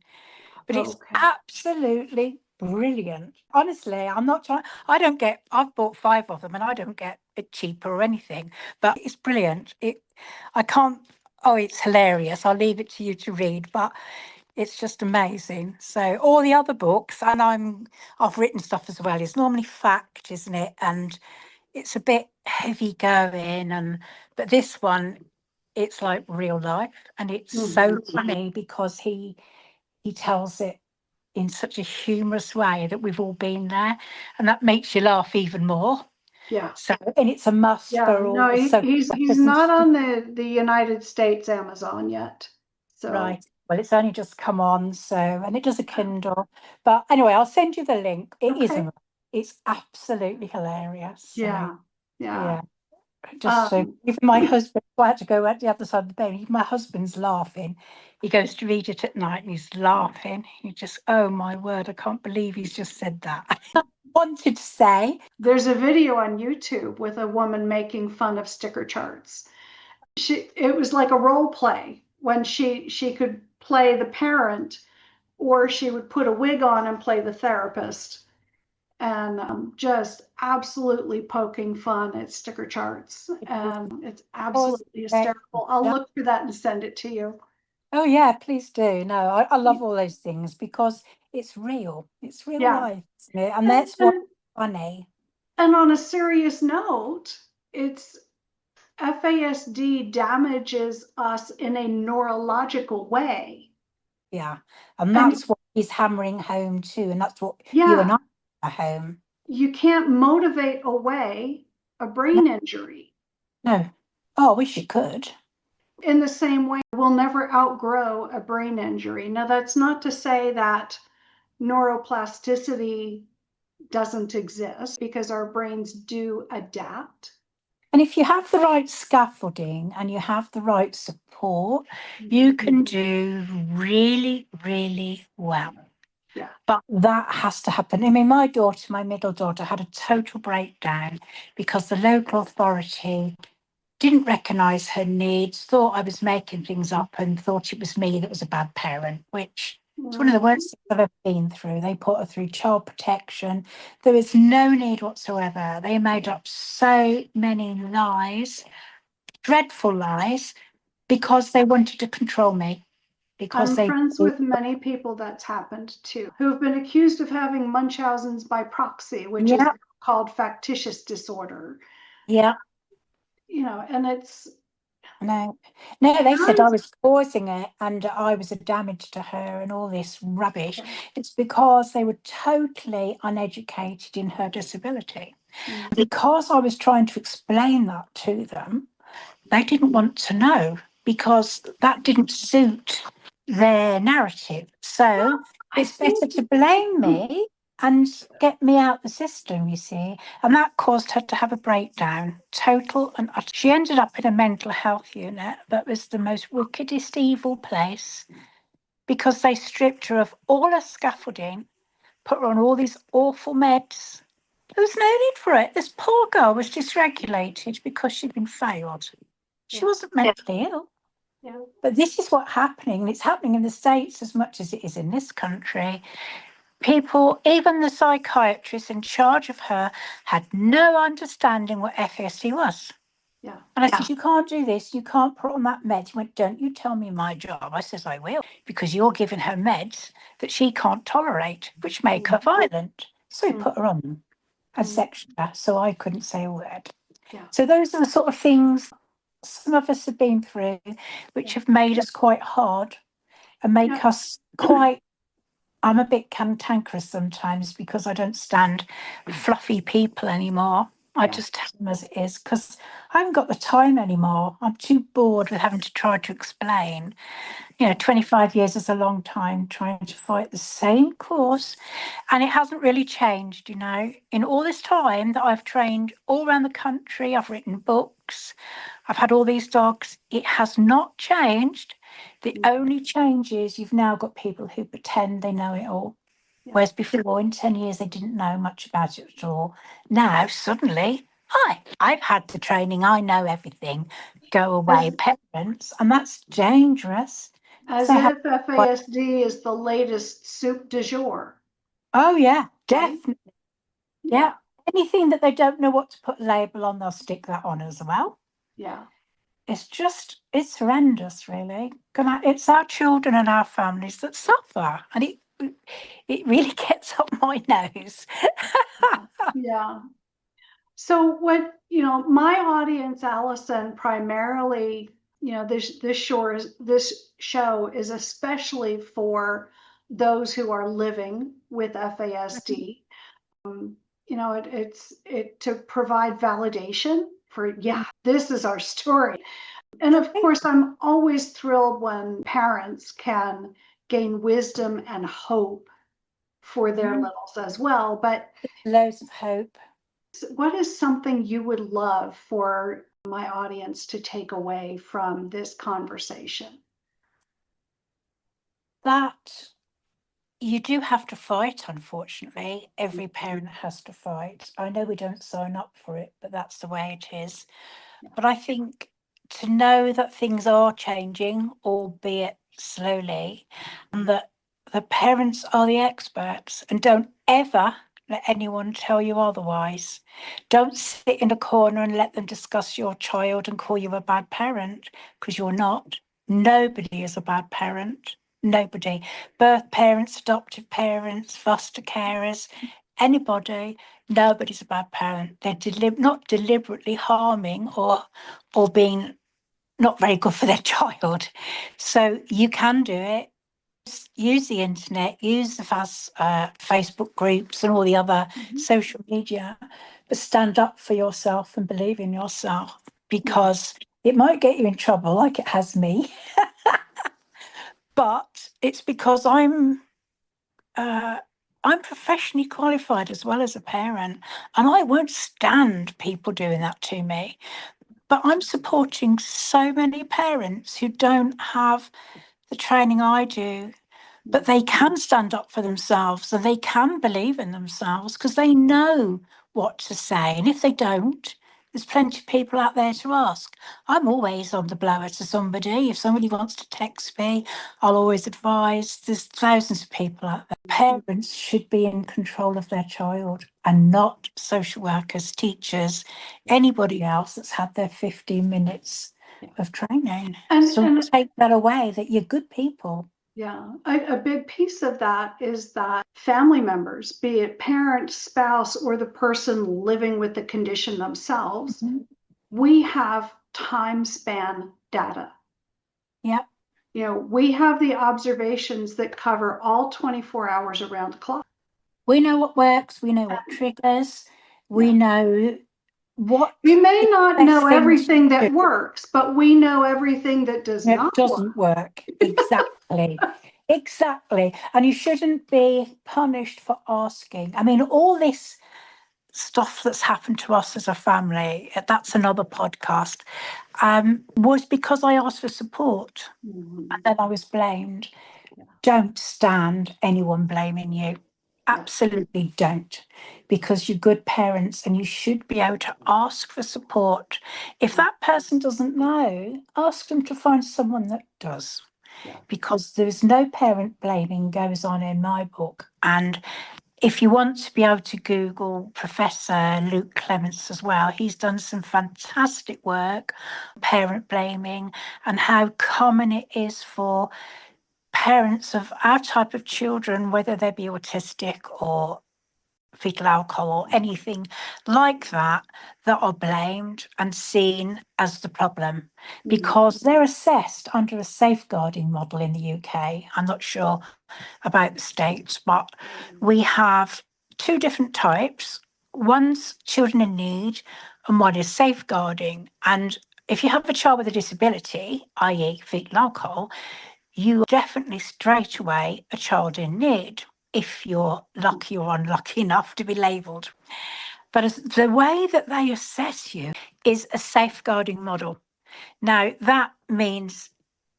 But it's absolutely brilliant. Honestly, I'm not trying. I've bought 5 of them and I don't get it cheaper or anything, but it's brilliant. It's hilarious. I'll leave it to you to read, but it's just amazing. So all the other books, and I've written stuff as well, it's normally fact, isn't it? And it's a bit heavy going, but this one, it's like real life, and it's so funny because he tells it in such a humorous way that we've all been there, and that makes you laugh even more. Yeah. So, and it's a must for all. No, he's not on the United States Amazon yet. So right. Well, it's only just come on, and it does a Kindle. But anyway, I'll send you the link. It's absolutely hilarious. So, yeah. Just so even my husband, I had to go at the other side of the bed. Even my husband's laughing. He goes to read it at night and he's laughing. He just, oh my word, I can't believe he's just said that. I wanted to say there's a video on YouTube with a woman making fun of sticker charts. It was like a role play when she could play the parent, or she would put a wig on and play the therapist, and just absolutely poking fun at sticker charts. And it's absolutely hysterical. I'll look for that and send it to you. Oh yeah, please do. No, I love all those things because it's real. It's real life, isn't it? And that's what's funny. And on a serious note, it's FASD damages us in a neurological way. Yeah. And that's what he's hammering home too. And that's what you and I are home. You can't motivate away a brain injury. No. Oh, I wish you could. In the same way, we'll never outgrow a brain injury. Now, that's not to say that neuroplasticity doesn't exist, because our brains do adapt. And if you have the right scaffolding and you have the right support, you can do really, really well. Yeah. But that has to happen. I mean, my middle daughter, had a total breakdown because the local authority didn't recognise her needs, thought I was making things up and thought it was me that was a bad parent, which is one of the worst things I've ever been through. They put her through child protection. There was no need whatsoever. They made up so many lies, dreadful lies, because they wanted to control me. I'm friends with many people that's happened to, who have been accused of having Munchausen's by proxy, which is called factitious disorder. Yeah. And it's... No, they said I was causing it and I was a damage to her and all this rubbish. It's because they were totally uneducated in her disability. Because I was trying to explain that to them, they didn't want to know because that didn't suit their narrative. So it's better to blame me and get me out the system, you see. And that caused her to have a breakdown, total and utter. She ended up in a mental health unit that was the most wickedest, evil place, because they stripped her of all her scaffolding, put her on all these awful meds. There was no need for it. This poor girl was dysregulated because she'd been failed. She wasn't mentally ill. Yeah. But this is what's happening, and it's happening in the States as much as it is in this country. People, even the psychiatrist in charge of her, had no understanding what FASD was. Yeah. And I said, you can't do this. You can't put on that meds. He went, don't you tell me my job. I says, I will, because you're giving her meds that she can't tolerate, which make her violent. So he put her on them as extra, so I couldn't say a word. Yeah. So those are the sort of things some of us have been through, which have made us quite hard and make us quite. I'm a bit cantankerous sometimes because I don't stand fluffy people anymore. I just tell them as it is, because I haven't got the time anymore. I'm too bored with having to try to explain. 25 years is a long time trying to fight the same cause, and it hasn't really changed. In all this time that I've trained all around the country, I've written books, I've had all these dogs, it has not changed. The only change is you've now got people who pretend they know it all. Whereas before, in 10 years, they didn't know much about it at all. Now, suddenly, I've had the training, I know everything. Go away, parents, and that's dangerous. As if FASD is the latest soup du jour. Oh, yeah, definitely. Yeah. Anything that they don't know what to put a label on, they'll stick that on as well. Yeah. It's horrendous, really. It's our children and our families that suffer, and it really gets up my nose. Yeah. So what, my audience, Alison, primarily, this show is especially for those who are living with FASD. It's to provide validation for, this is our story. And of course, I'm always thrilled when parents can gain wisdom and hope for their littles as well. But loads of hope. what is something you would love for my audience to take away from this conversation? That you do have to fight, unfortunately. Every parent has to fight. I know we don't sign up for it, but that's the way it is. But I think to know that things are changing, albeit slowly, and that the parents are the experts, and don't ever let anyone tell you otherwise. Don't sit in a corner and let them discuss your child and call you a bad parent, because you're not. Nobody is a bad parent. Nobody. Birth parents, adoptive parents, foster carers, anybody. Nobody's a bad parent. They're not deliberately harming or being not very good for their child. So you can do it. Use the internet, use the Facebook groups and all the other social media, but stand up for yourself and believe in yourself, because it might get you in trouble like it has me. But it's because I'm professionally qualified as well as a parent, and I won't stand people doing that to me. But I'm supporting so many parents who don't have the training I do, but they can stand up for themselves and they can believe in themselves because they know what to say. And if they don't, there's plenty of people out there to ask. I'm always on the blower to somebody. If somebody wants to text me, I'll always advise. There's thousands of people out there. Parents should be in control of their child and not social workers, teachers, anybody else that's had their 15 minutes of training. So take that away, that you're good people. Yeah, a big piece of that is that family members, be it parent, spouse, or the person living with the condition themselves, we have time span data. Yeah. We have the observations that cover all 24 hours around the clock. We know what works. We know what triggers. We know what. We may not know everything that works, but we know everything that does not doesn't work. Exactly. Exactly. And you shouldn't be punished for asking. I mean, all this stuff that's happened to us as a family, that's another podcast, was because I asked for support and then I was blamed. Don't stand anyone blaming you. Absolutely don't, because you're good parents and you should be able to ask for support. If that person doesn't know, ask them to find someone that does, because there's no parent blaming goes on in my book. And if you want to be able to Google Professor Luke Clements as well, he's done some fantastic work, parent blaming, and how common it is for parents of our type of children, whether they be autistic or fetal alcohol or anything like that, that are blamed and seen as the problem because they're assessed under a safeguarding model in the UK. I'm not sure about the States, but we have two different types. One's children in need and one is safeguarding. And if you have a child with a disability, i.e. fetal alcohol, you are definitely straight away a child in need if you're lucky or unlucky enough to be labelled. But the way that they assess you is a safeguarding model. Now, that means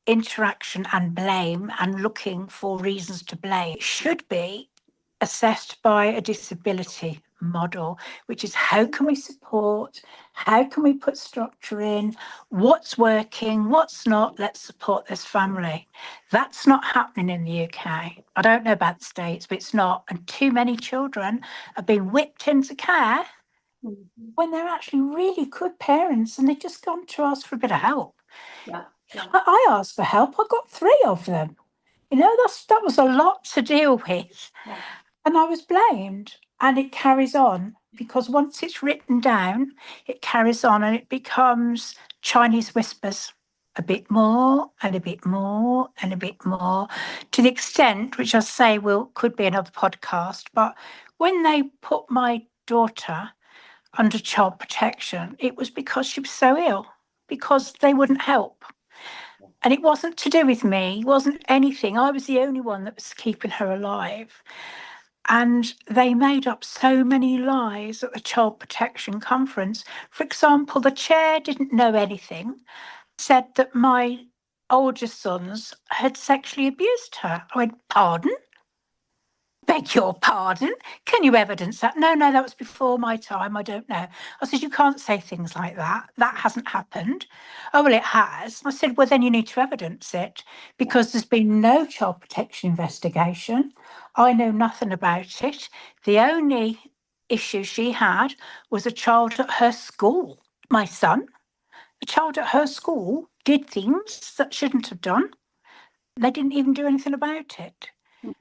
interaction and blame and looking for reasons to blame. It should be assessed by a disability model, which is how can we support, how can we put structure in, what's working, what's not, let's support this family. That's not happening in the UK. I don't know about the States, but it's not. And too many children are being whipped into care when they're actually really good parents and they've just gone to ask for a bit of help. I asked for help. I got 3 of them. You know, that was a lot to deal with. And I was blamed. And it carries on because once it's written down, it carries on and it becomes Chinese whispers, a bit more and a bit more and a bit more, to the extent, which I say could be another podcast, but when they put my daughter under child protection, it was because she was so ill, because they wouldn't help. And it wasn't to do with me, it wasn't anything. I was the only one that was keeping her alive. And they made up so many lies at the Child Protection Conference. For example, the chair didn't know anything, said that my oldest sons had sexually abused her. I went, pardon? Beg your pardon? Can you evidence that? No, that was before my time. I don't know. I said, you can't say things like that. That hasn't happened. Oh, well, it has. I said, well, then you need to evidence it because there's been no child protection investigation. I know nothing about it. The only issue she had was a child at her school. My son, a child at her school, did things that shouldn't have done. They didn't even do anything about it.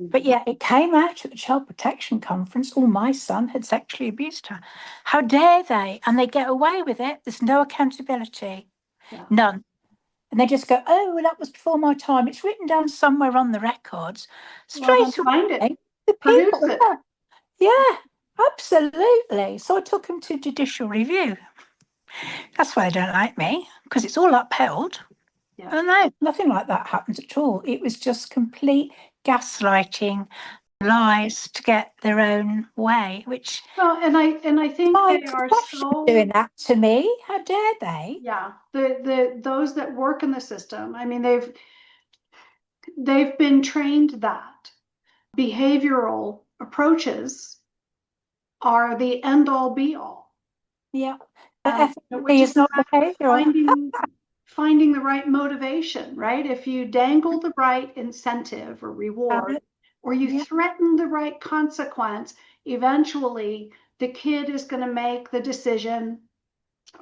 But yeah, it came out at the Child Protection Conference. Oh, my son had sexually abused her. How dare they? And they get away with it. There's no accountability. None. And they just go, oh, well, that was before my time. It's written down somewhere on the records. Straight away, the people. Yeah, absolutely. So I took them to judicial review. That's why they don't like me, because it's all upheld. Oh, no, nothing like that happens at all. It was just complete gaslighting, lies to get their own way, which and I think they are so doing that to me. How dare they? Yeah, those that work in the system. I mean, they've been trained that behavioral approaches are the end all be all. Yeah, but FASD is not behavioral. Finding the right motivation, right? If you dangle the right incentive or reward, or you threaten the right consequence, eventually the kid is going to make the decision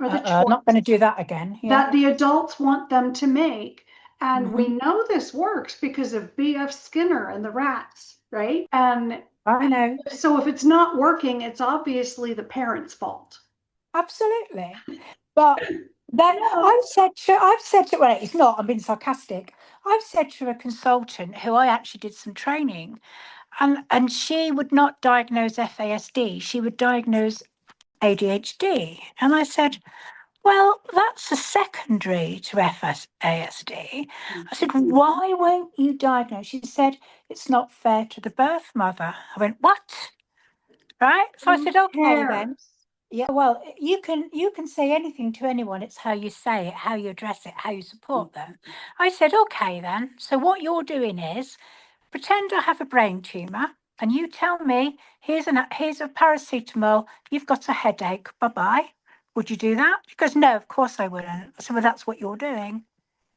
or the choice. Not going to do that again. That the adults want them to make. And we know this works because of B.F. Skinner and the rats, right? And I know. So if it's not working, it's obviously the parents' fault. Absolutely. But then I've said to, well, it's not, I'm being sarcastic. I've said to a consultant who I actually did some training, and she would not diagnose FASD, she would diagnose ADHD. And I said, Well, that's a secondary to FASD. I said, why won't you diagnose? She said, it's not fair to the birth mother. I went, what? Right? So I said, okay then. Yeah, well, you can say anything to anyone. It's how you say it, how you address it, how you support them. I said, okay then. So what you're doing is pretend I have a brain tumor and you tell me, here's a paracetamol, you've got a headache, bye-bye. Would you do that? She goes, no, of course I wouldn't. I said, well, that's what you're doing.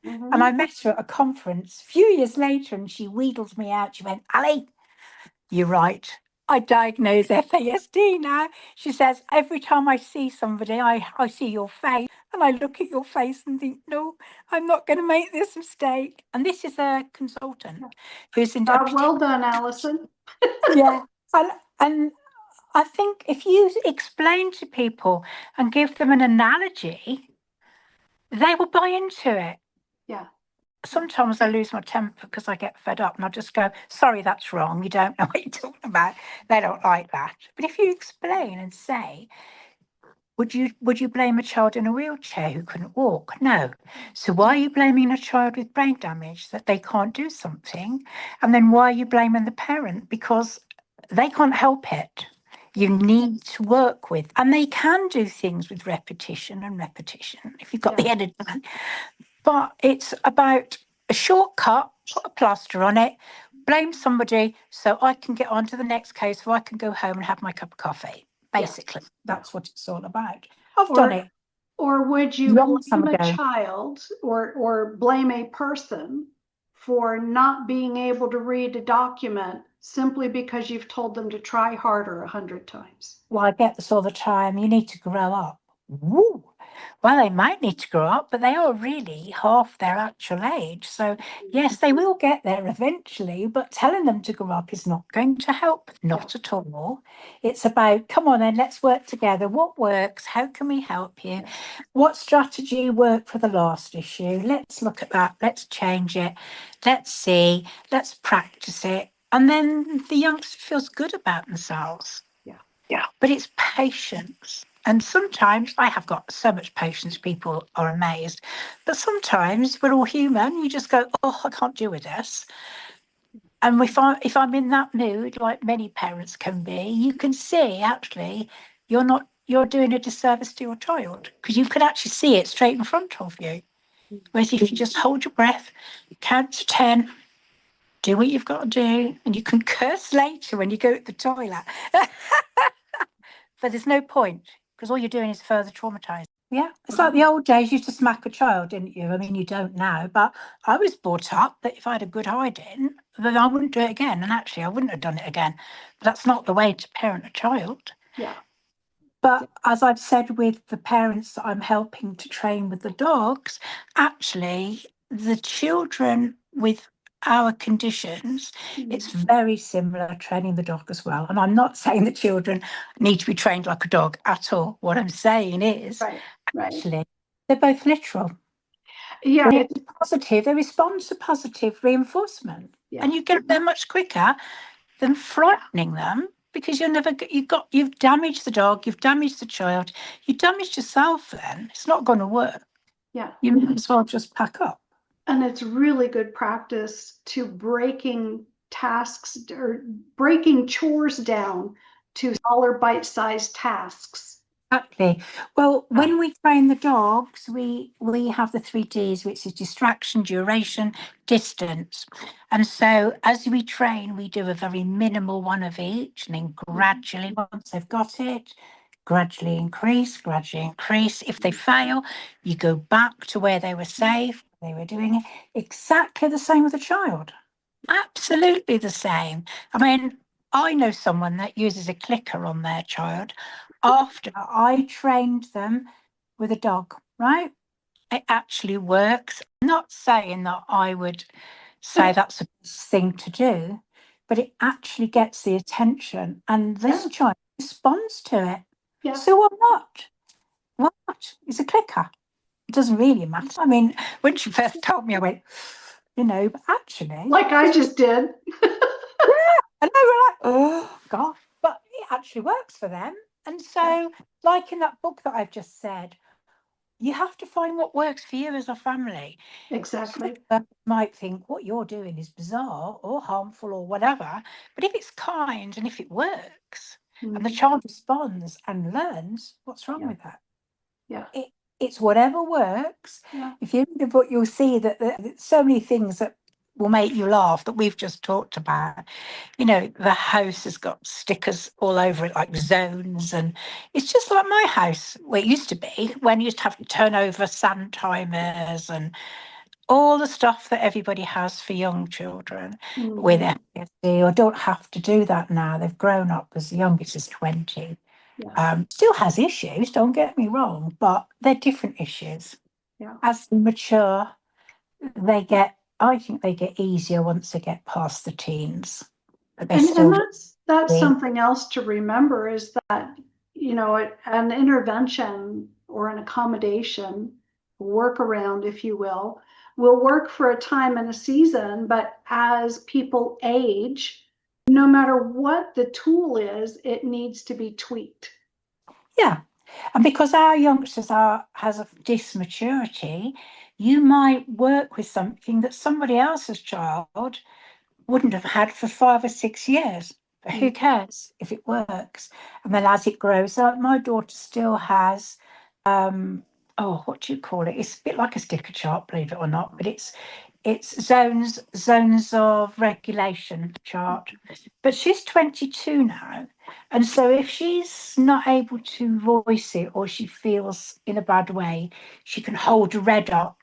And I met her at a conference a few years later and she wheedled me out. She went, Ali, you're right. I diagnose FASD now. She says, every time I see somebody, I see your face and I look at your face and think, no, I'm not going to make this mistake. And this is a consultant who's in. Well done, Alison. Yeah. And I think if you explain to people and give them an analogy, they will buy into it. Yeah. Sometimes I lose my temper because I get fed up and I just go, sorry, that's wrong. You don't know what you're talking about. They don't like that. But if you explain and say, would you blame a child in a wheelchair who couldn't walk? No. So why are you blaming a child with brain damage that they can't do something? And then why are you blaming the parent? Because they can't help it. You need to work with, and they can do things with repetition and repetition if you've got the energy. But it's about a shortcut, put a plaster on it, blame somebody so I can get on to the next case so I can go home and have my cup of coffee. Basically, that's what it's all about. I've done it. Or would you blame a child or blame a person for not being able to read a document simply because you've told them to try harder 100 times? Well, I get this all the time. You need to grow up. Woo! Well, they might need to grow up, but they are really half their actual age. So, yes, they will get there eventually, but telling them to grow up is not going to help. Not at all. It's about, come on then, let's work together. What works? How can we help you? What strategy worked for the last issue? Let's look at that. Let's change it. Let's see. Let's practice it. And then the youngster feels good about themselves. Yeah. But it's patience. And sometimes I have got so much patience, people are amazed. But sometimes we're all human. You just go, oh, I can't deal with this. And if I'm in that mood, like many parents can be, you can see actually you're doing a disservice to your child because you can actually see it straight in front of you. Whereas if you just hold your breath, count to 10, do what you've got to do, and you can curse later when you go to the toilet. But there's no point because all you're doing is further traumatizing. Yeah, it's like the old days. You used to smack a child, didn't you? I mean, you don't now, but I was brought up that if I had a good hiding, then I wouldn't do it again. And actually, I wouldn't have done it again. But that's not the way to parent a child. Yeah. But as I've said with the parents that I'm helping to train with the dogs, actually, the children with our conditions, it's very similar training the dog as well. And I'm not saying the children need to be trained like a dog at all. What I'm saying is, actually, they're both literal. Yeah, it's positive. They respond to positive reinforcement, and you get there much quicker than frightening them because you've damaged the dog, you've damaged the child, you damaged yourself. Then it's not going to work. Yeah, you might as well just pack up. And it's really good practice to breaking tasks or breaking chores down to smaller bite-sized tasks. Exactly. Well, when we train the dogs, we have the 3Ds, which is distraction, duration, distance. And so as we train, we do a very minimal one of each, and then gradually, once they've got it, gradually increase, gradually increase. If they fail, you go back to where they were safe, they were doing it. Exactly the same with a child. Absolutely the same. I mean, I know someone that uses a clicker on their child after I trained them with a dog, right? It actually works. I'm not saying that I would say that's a thing to do, but it actually gets the attention and this child responds to it. Yeah. So what? What? It's a clicker. It doesn't really matter. I mean, when she first told me, I went, but actually. Like I just did. And they were like, oh, gosh. But it actually works for them. And so, like in that book that I've just said, you have to find what works for you as a family. Exactly. Some might think what you're doing is bizarre or harmful or whatever, but if it's kind and if it works and the Mhm. child responds and learns, what's wrong Yeah. with that? Yeah. It's whatever works. Yeah. If you read the book, you'll see that there's so many things that will make you laugh that we've just talked about. You know, the house has got stickers all over it, like zones, and it's just like my house, where it used to be, when you used to have to turn over sand timers and all the stuff that everybody has for young children with Mhm. FASD, or don't have to do that now. They've grown up, because the youngest is 20. Yeah. Still has issues, don't get me wrong, but they're different issues. Yeah. As they mature, I think they get easier once they get past the teens. But they're And still that's very, something else to remember is that, an intervention or an accommodation, workaround, if you will work for a time and a season, but as people age, no matter what the tool is, it needs to be tweaked. yeah. And because our youngsters has a dysmaturity, you might work with something that somebody else's child wouldn't have had for 5 or 6 years. But who Mm. cares if it works? And then as it grows up, my daughter still has oh, what do you call it? It's a bit like a sticker chart, believe it or not, but it's zones of regulation chart. But she's 22 now. And so if she's not able to voice it, or she feels in a bad way, she can hold a red up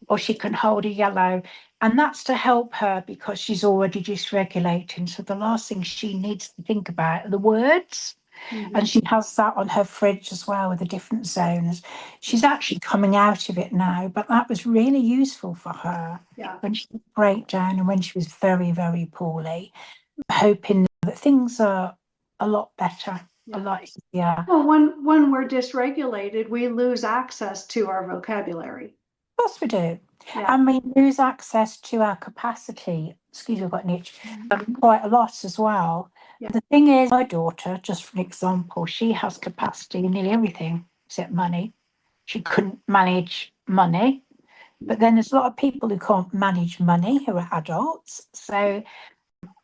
or she can hold a yellow. And that's to help her because she's already dysregulating. So the last thing she needs to think about are the words. And Mhm. she has that on her fridge as well with the different zones. She's actually coming out of it now, but that was really useful for her Yeah. when she would break down and when she was very, very poorly, hoping that things are a lot better, a Yeah. lot easier. Well, when we're dysregulated, we lose access to our vocabulary. Of course we do. Yeah. And we lose access to our capacity. Excuse me, I've got an itch. Quite a lot as well. Yeah. The thing is, my daughter, just for an example, she has capacity in nearly everything except money. She couldn't manage money. But then there's a lot of people who can't manage money who are adults. So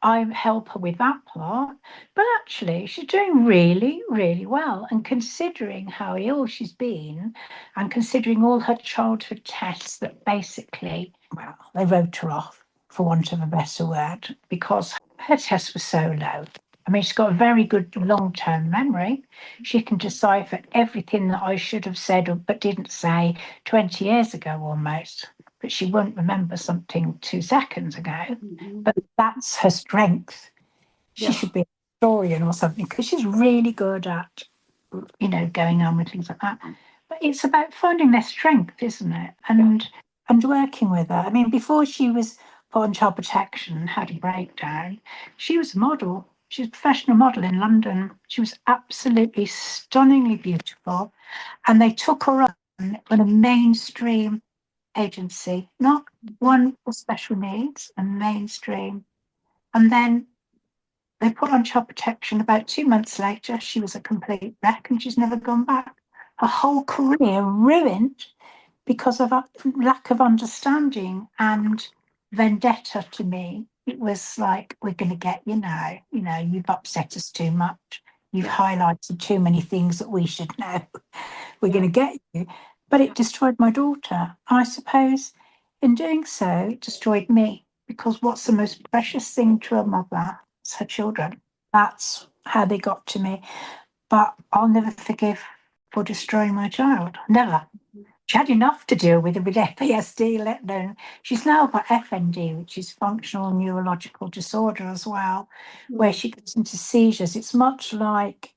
I help her with that part. But actually, she's doing really, really well. And considering how ill she's been, and considering all her childhood tests that basically, well, they wrote her off, for want of a better word, because her tests were so low. I mean, she's got a very good long term memory. She can decipher everything that I should have said but didn't say 20 years ago almost. But she won't remember something 2 seconds ago. Mhm. But that's her strength. She Yeah. should be a historian or something because she's really good at, going on with things like that. But it's about finding their strength, isn't it? And working with her. I mean, before she was put on child protection and had a breakdown, she was a model. She was a professional model in London. She was absolutely stunningly beautiful. And they took her on a mainstream agency, not one for special needs, and mainstream. And then they put on child protection. About 2 months later, she was a complete wreck and she's never gone back. Her whole career ruined because of a lack of understanding and vendetta to me. It was like, we're going to get you now. You've upset us too much. You've Yeah. highlighted too many things that we should know. We're Yeah. going to get you. But it destroyed my daughter. I suppose in doing so, it destroyed me because what's the most precious thing to a mother? It's her children. That's how they got to me. But I'll never forgive for destroying my child. Never. She had enough to deal with FASD, let alone she's now got FND, which is functional neurological disorder as well, where Mm. she gets into seizures. It's much like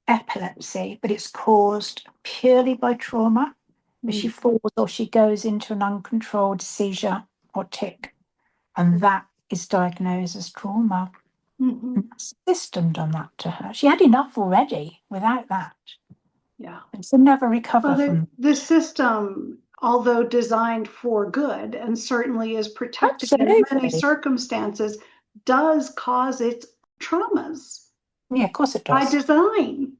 epilepsy, but it's caused purely by trauma. If she Mm. falls or she goes into an uncontrolled seizure or tic, and that is diagnosed as trauma. Mhm. And that's the system done that to her. She had enough already without that. Yeah. And she'll never Well, recover from the system, although designed for good and certainly is protective in many absolutely. circumstances, does cause its traumas Yeah, of course it by does. design.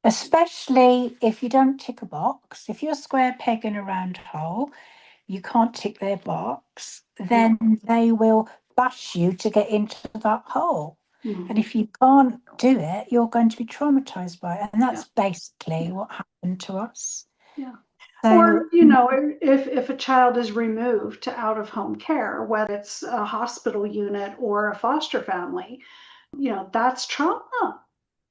especially if you don't tick a box. If you're a square peg in a round hole, you can't tick their box, then they will bash you to get into that hole. And if you can't do it, you're going to be traumatized by it. And that's basically what happened to us. Yeah. So, Or, you know, if a child is removed to out of home care, whether it's a hospital unit or a foster family, you know, that's trauma.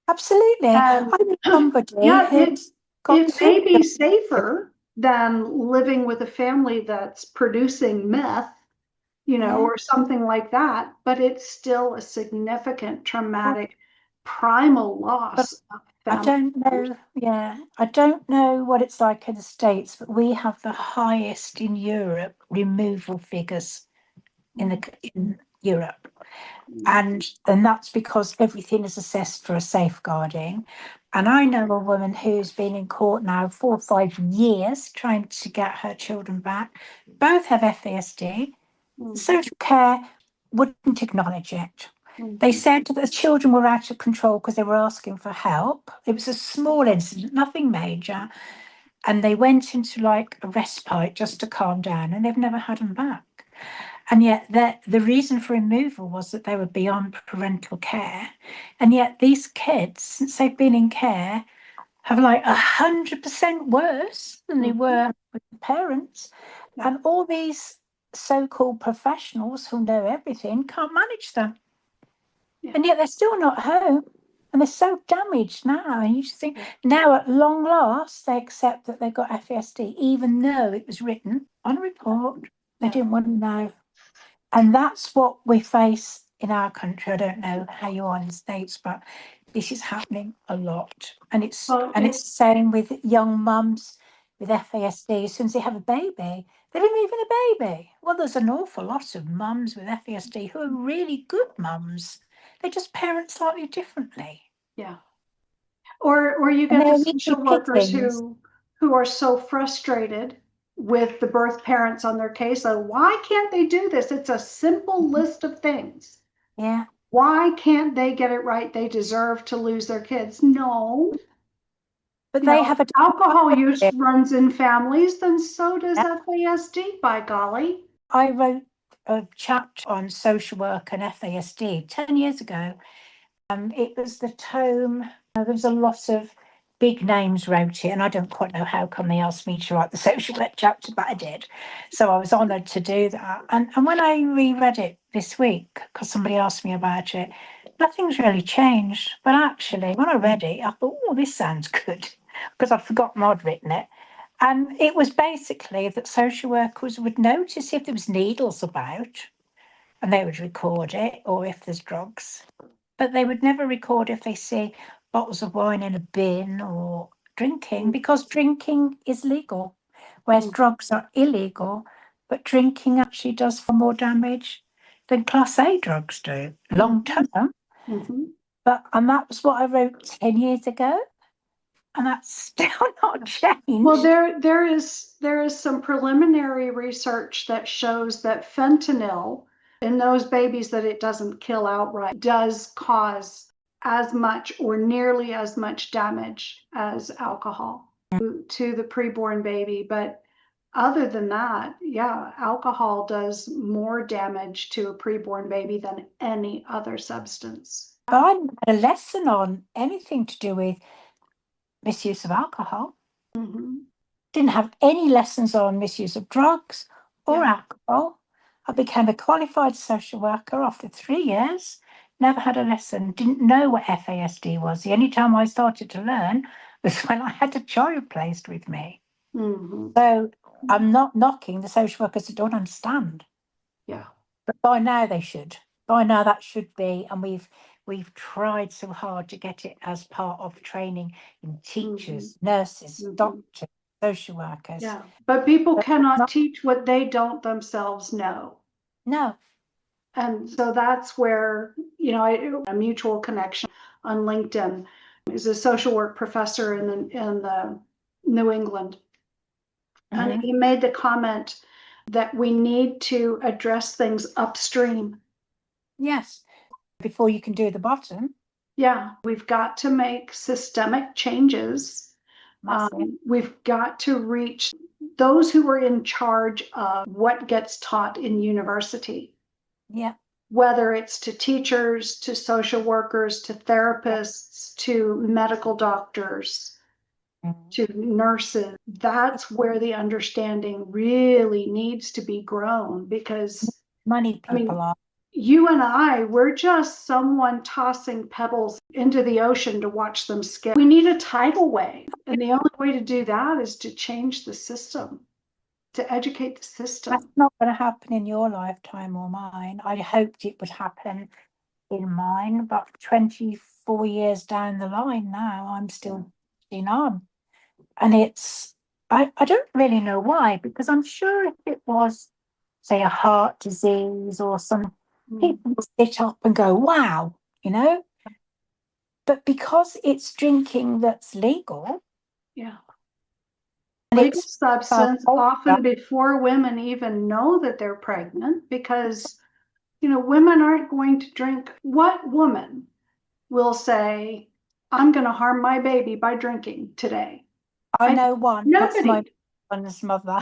absolutely. I And know somebody yeah, who's got it two may be children. safer than living with a family that's producing meth, you know, Yeah. or something like that, but it's still a significant traumatic primal But loss of I family don't members. know. Yeah, I don't know what it's like in the States, but we have the highest in Europe removal figures in Europe. And that's because everything is assessed for a safeguarding. And I know a woman who's been in court now 4 or 5 years trying to get her children back. Both have FASD. Social care wouldn't acknowledge it. They said that the children were out of control because they were asking for help. It was a small incident, nothing major. And they went into like a respite just to calm down, and they've never had them back. And yet the reason for removal was that they were beyond parental care. And yet these kids, since they've been in care, have like 100% worse than they were with the parents. And all these so-called professionals who know everything can't manage them. And yet they're still not home. And they're so damaged now. And you just think now at long last they accept that they've got FASD, even though it was written on a report. They didn't want to know. And that's what we face in our country. I don't know how you are in the States, but this is happening a lot. And it's the same with young mums with FASD. As soon as they have a baby, they're not even a baby. Well, there's an awful lot of mums with FASD who are really good mums. They just parent slightly differently. Yeah. Or you And get the they're social needy workers pickings. who are so frustrated with the birth parents on their case. Like, why can't they do this? It's a simple list of things. Yeah. Why can't they get it right? They deserve to lose their kids. No, But you they know, have a alcohol use different. runs in families, then so does FASD, by golly. I wrote a chapter on social work and FASD 10 years ago. It was the tome, there was a lot of big names wrote it, and I don't quite know how come they asked me to write the social work chapter, but I did. So I was honoured to do that. And when I reread it this week, because somebody asked me about it, nothing's really changed. But actually, when I read it, I thought, oh, this sounds good, because I'd forgotten I'd written it. And it was basically that social workers would notice if there was needles about, and they would record it, or if there's drugs. But they would never record if they see bottles of wine in a bin or drinking, because drinking is legal, whereas drugs are illegal. But drinking actually does far more damage than Class A drugs do long term. And that was what I wrote 10 years ago, and that's still not Well, changed. there is some preliminary research that shows that fentanyl in those babies that it doesn't kill outright does cause as much or nearly as much damage as alcohol to the preborn baby. But other than that, yeah, alcohol does more damage to a preborn baby than any other substance. But I didn't had a lesson on anything to do with misuse of alcohol. Didn't have any lessons on misuse of drugs or alcohol. I became a qualified social worker after 3 years, never had a lesson, didn't know what FASD was. The only time I started to learn was when I had a child placed with me. So I'm not knocking the social workers that don't understand. Yeah. But by now they should. By now that should be, and we've tried so hard to get it as part of training in teachers, nurses, doctors, social workers. Yeah. But people But cannot teach what they don't themselves know. no. And so that's where, you know, a mutual connection on LinkedIn is a social work professor in the New England. And he made the comment that we need to address things upstream. Yes. Before you can do the bottom. Yeah, we've got to make systemic changes. We've got to reach those who are in charge of what gets taught in university. Yeah. Whether it's to teachers, to social workers, to therapists, to medical doctors, to nurses. That's where the understanding really needs to be grown because, Money I mean, people are. you and we're just someone tossing pebbles into the ocean to watch them skip. We need a tidal wave. And the only way to do that is to change the system, to educate the That's system. not going to happen in your lifetime or mine. I hoped it would happen in mine, but 24 years down the line now, I'm still in on. And I don't really know why, because I'm sure if it was, say, a heart disease or some, people would sit up and go, wow, you know? But because it's drinking that's legal, Yeah. and Legal it's substance, older, often before women even know that they're pregnant, because, women aren't going to drink. What woman will say, I'm going to harm my baby by drinking today? I know one, it's my Nobody. son's mother,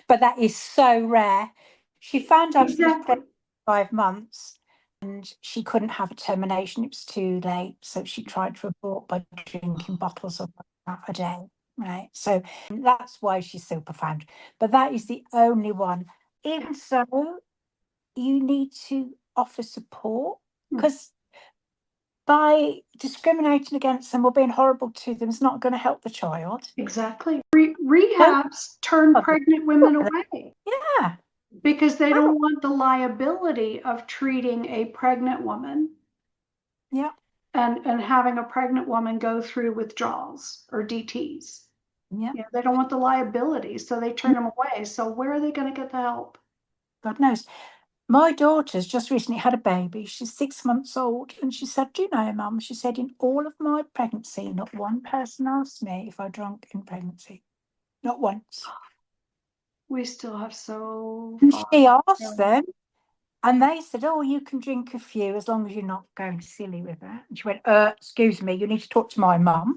but that is so rare. She found out she was Exactly. pregnant 5 months and she couldn't have a termination. It was too late. So she tried to abort by drinking bottles of that a day. Right. So that's why she's so profound. But that is the only one. Even so, you need to offer support because by discriminating against them or being horrible to them is not going to help the child. Exactly. No, Rehabs turn pregnant women away yeah, because they don't want the liability of treating a pregnant woman yeah, and having a pregnant woman go through withdrawals or DTs. yeah. They don't want the liability, so they turn them away. So where are they going to get the help? God knows. My daughter's just recently had a baby. She's 6 months old. And she said, do you know, Mum? She said, in all of my pregnancy, not one person asked me if I drank in pregnancy. Not once. We still have so And far. she asked them, and they said, oh, you can drink a few as long as you're not going silly with it. And she went, excuse me, you need to talk to my mum.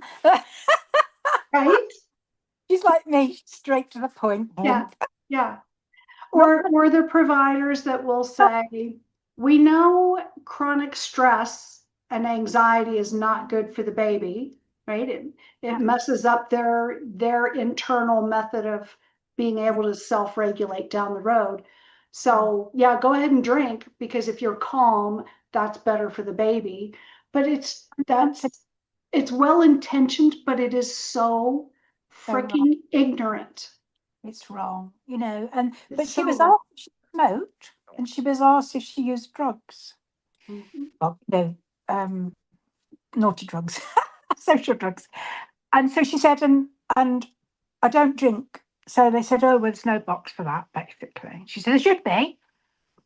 Right? She's like me, straight to the point. Yeah. Yeah. Or the providers that will say, we know chronic stress and anxiety is not good for the baby, right? It messes up their internal method of being able to self-regulate down the road. So yeah, go ahead and drink because if you're calm, that's better for the baby. But it's well intentioned, but it is so freaking ignorant. It's wrong, and but It's she was so asked if she smoked and she was asked if she used drugs. Well, no, naughty drugs, social drugs. And so she said, and I don't drink. So they said, oh, well, there's no box for that, basically. She said, there should be.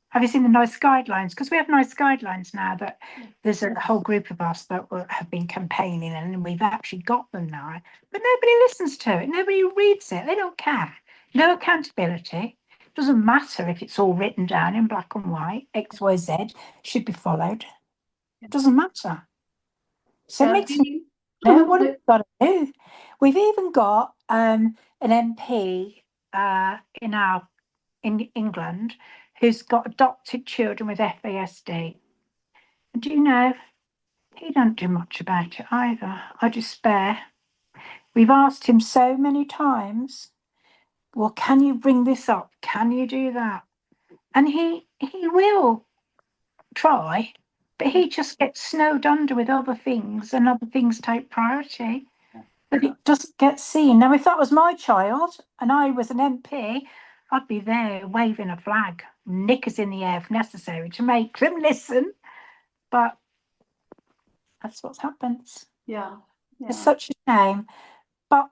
Have you seen the NICE guidelines? Because we have NICE guidelines now that there's a whole group of us that have been campaigning and we've actually got them now. But nobody listens to it. Nobody reads it. They don't care. No accountability. It doesn't matter if it's all written down in black and white. X, Y, Z should be followed. It doesn't matter. So it makes me know what we've got to do. We've even got an MP in England who's got adopted children with FASD. And do you know, he don't do much about it either. I despair. We've asked him so many times, well, can you bring this up? Can you do that? And he will try, but he just gets snowed under with other things and other things take priority. But it doesn't get seen. Now, if that was my child and I was an MP, I'd be there waving a flag, knickers in the air if necessary, to make them listen. But that's what happens. Yeah. It's such a shame. But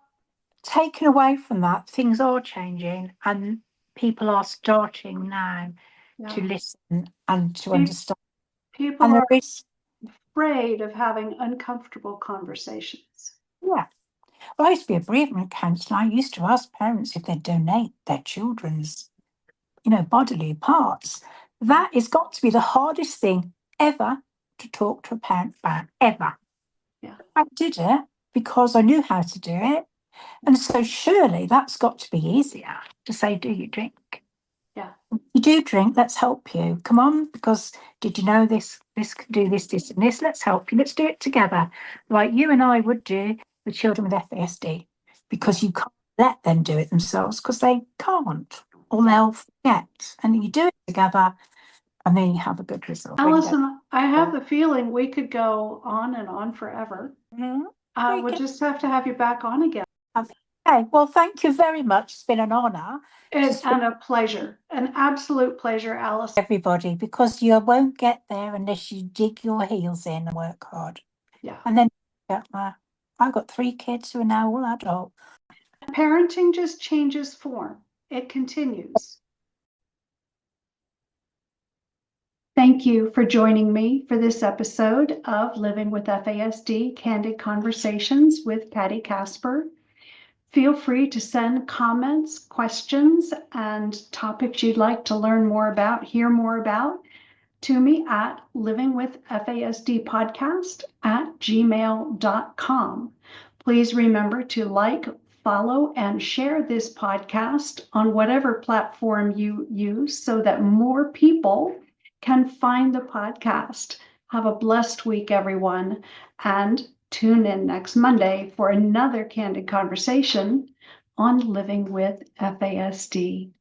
taken away from that, things are changing and people are starting now to listen and to understand. People And are there is, afraid of having uncomfortable conversations. yeah. Well, I used to be a bereavement counsellor. I used to ask parents if they'd donate their children's bodily parts. That has got to be the hardest thing ever to talk to a parent about, ever. Yeah. I did it because I knew how to do it. And so surely that's got to be easier to say, do you drink? Yeah. You do drink, let's help you. Come on, because did you know this can do this, this, and this? Let's help you. Let's do it together. Like you and I would do with children with FASD, because you can't let them do it themselves because they can't, or they'll forget. And you do it together, and then you have a good result. Alison, I have the feeling we could go on and on forever. We We'll can just have to have you back on again. Okay, well, thank you very much. It's been an honour. And a pleasure, an absolute pleasure, Alison. Everybody, because you won't get there unless you dig your heels in and work hard. Yeah. And then get there. I've got 3 kids who are now all adult. Parenting just changes form. It continues. Thank you for joining me for this episode of Living with FASD, Candid Conversations with Patti Kasper. Feel free to send comments, questions, and topics you'd like to learn more about, hear more about, to me at livingwithfasdpodcast@gmail.com. Please remember to like, follow, and share this podcast on whatever platform you use so that more people can find the podcast. Have a blessed week, everyone, and tune in next Monday for another candid conversation on Living with FASD.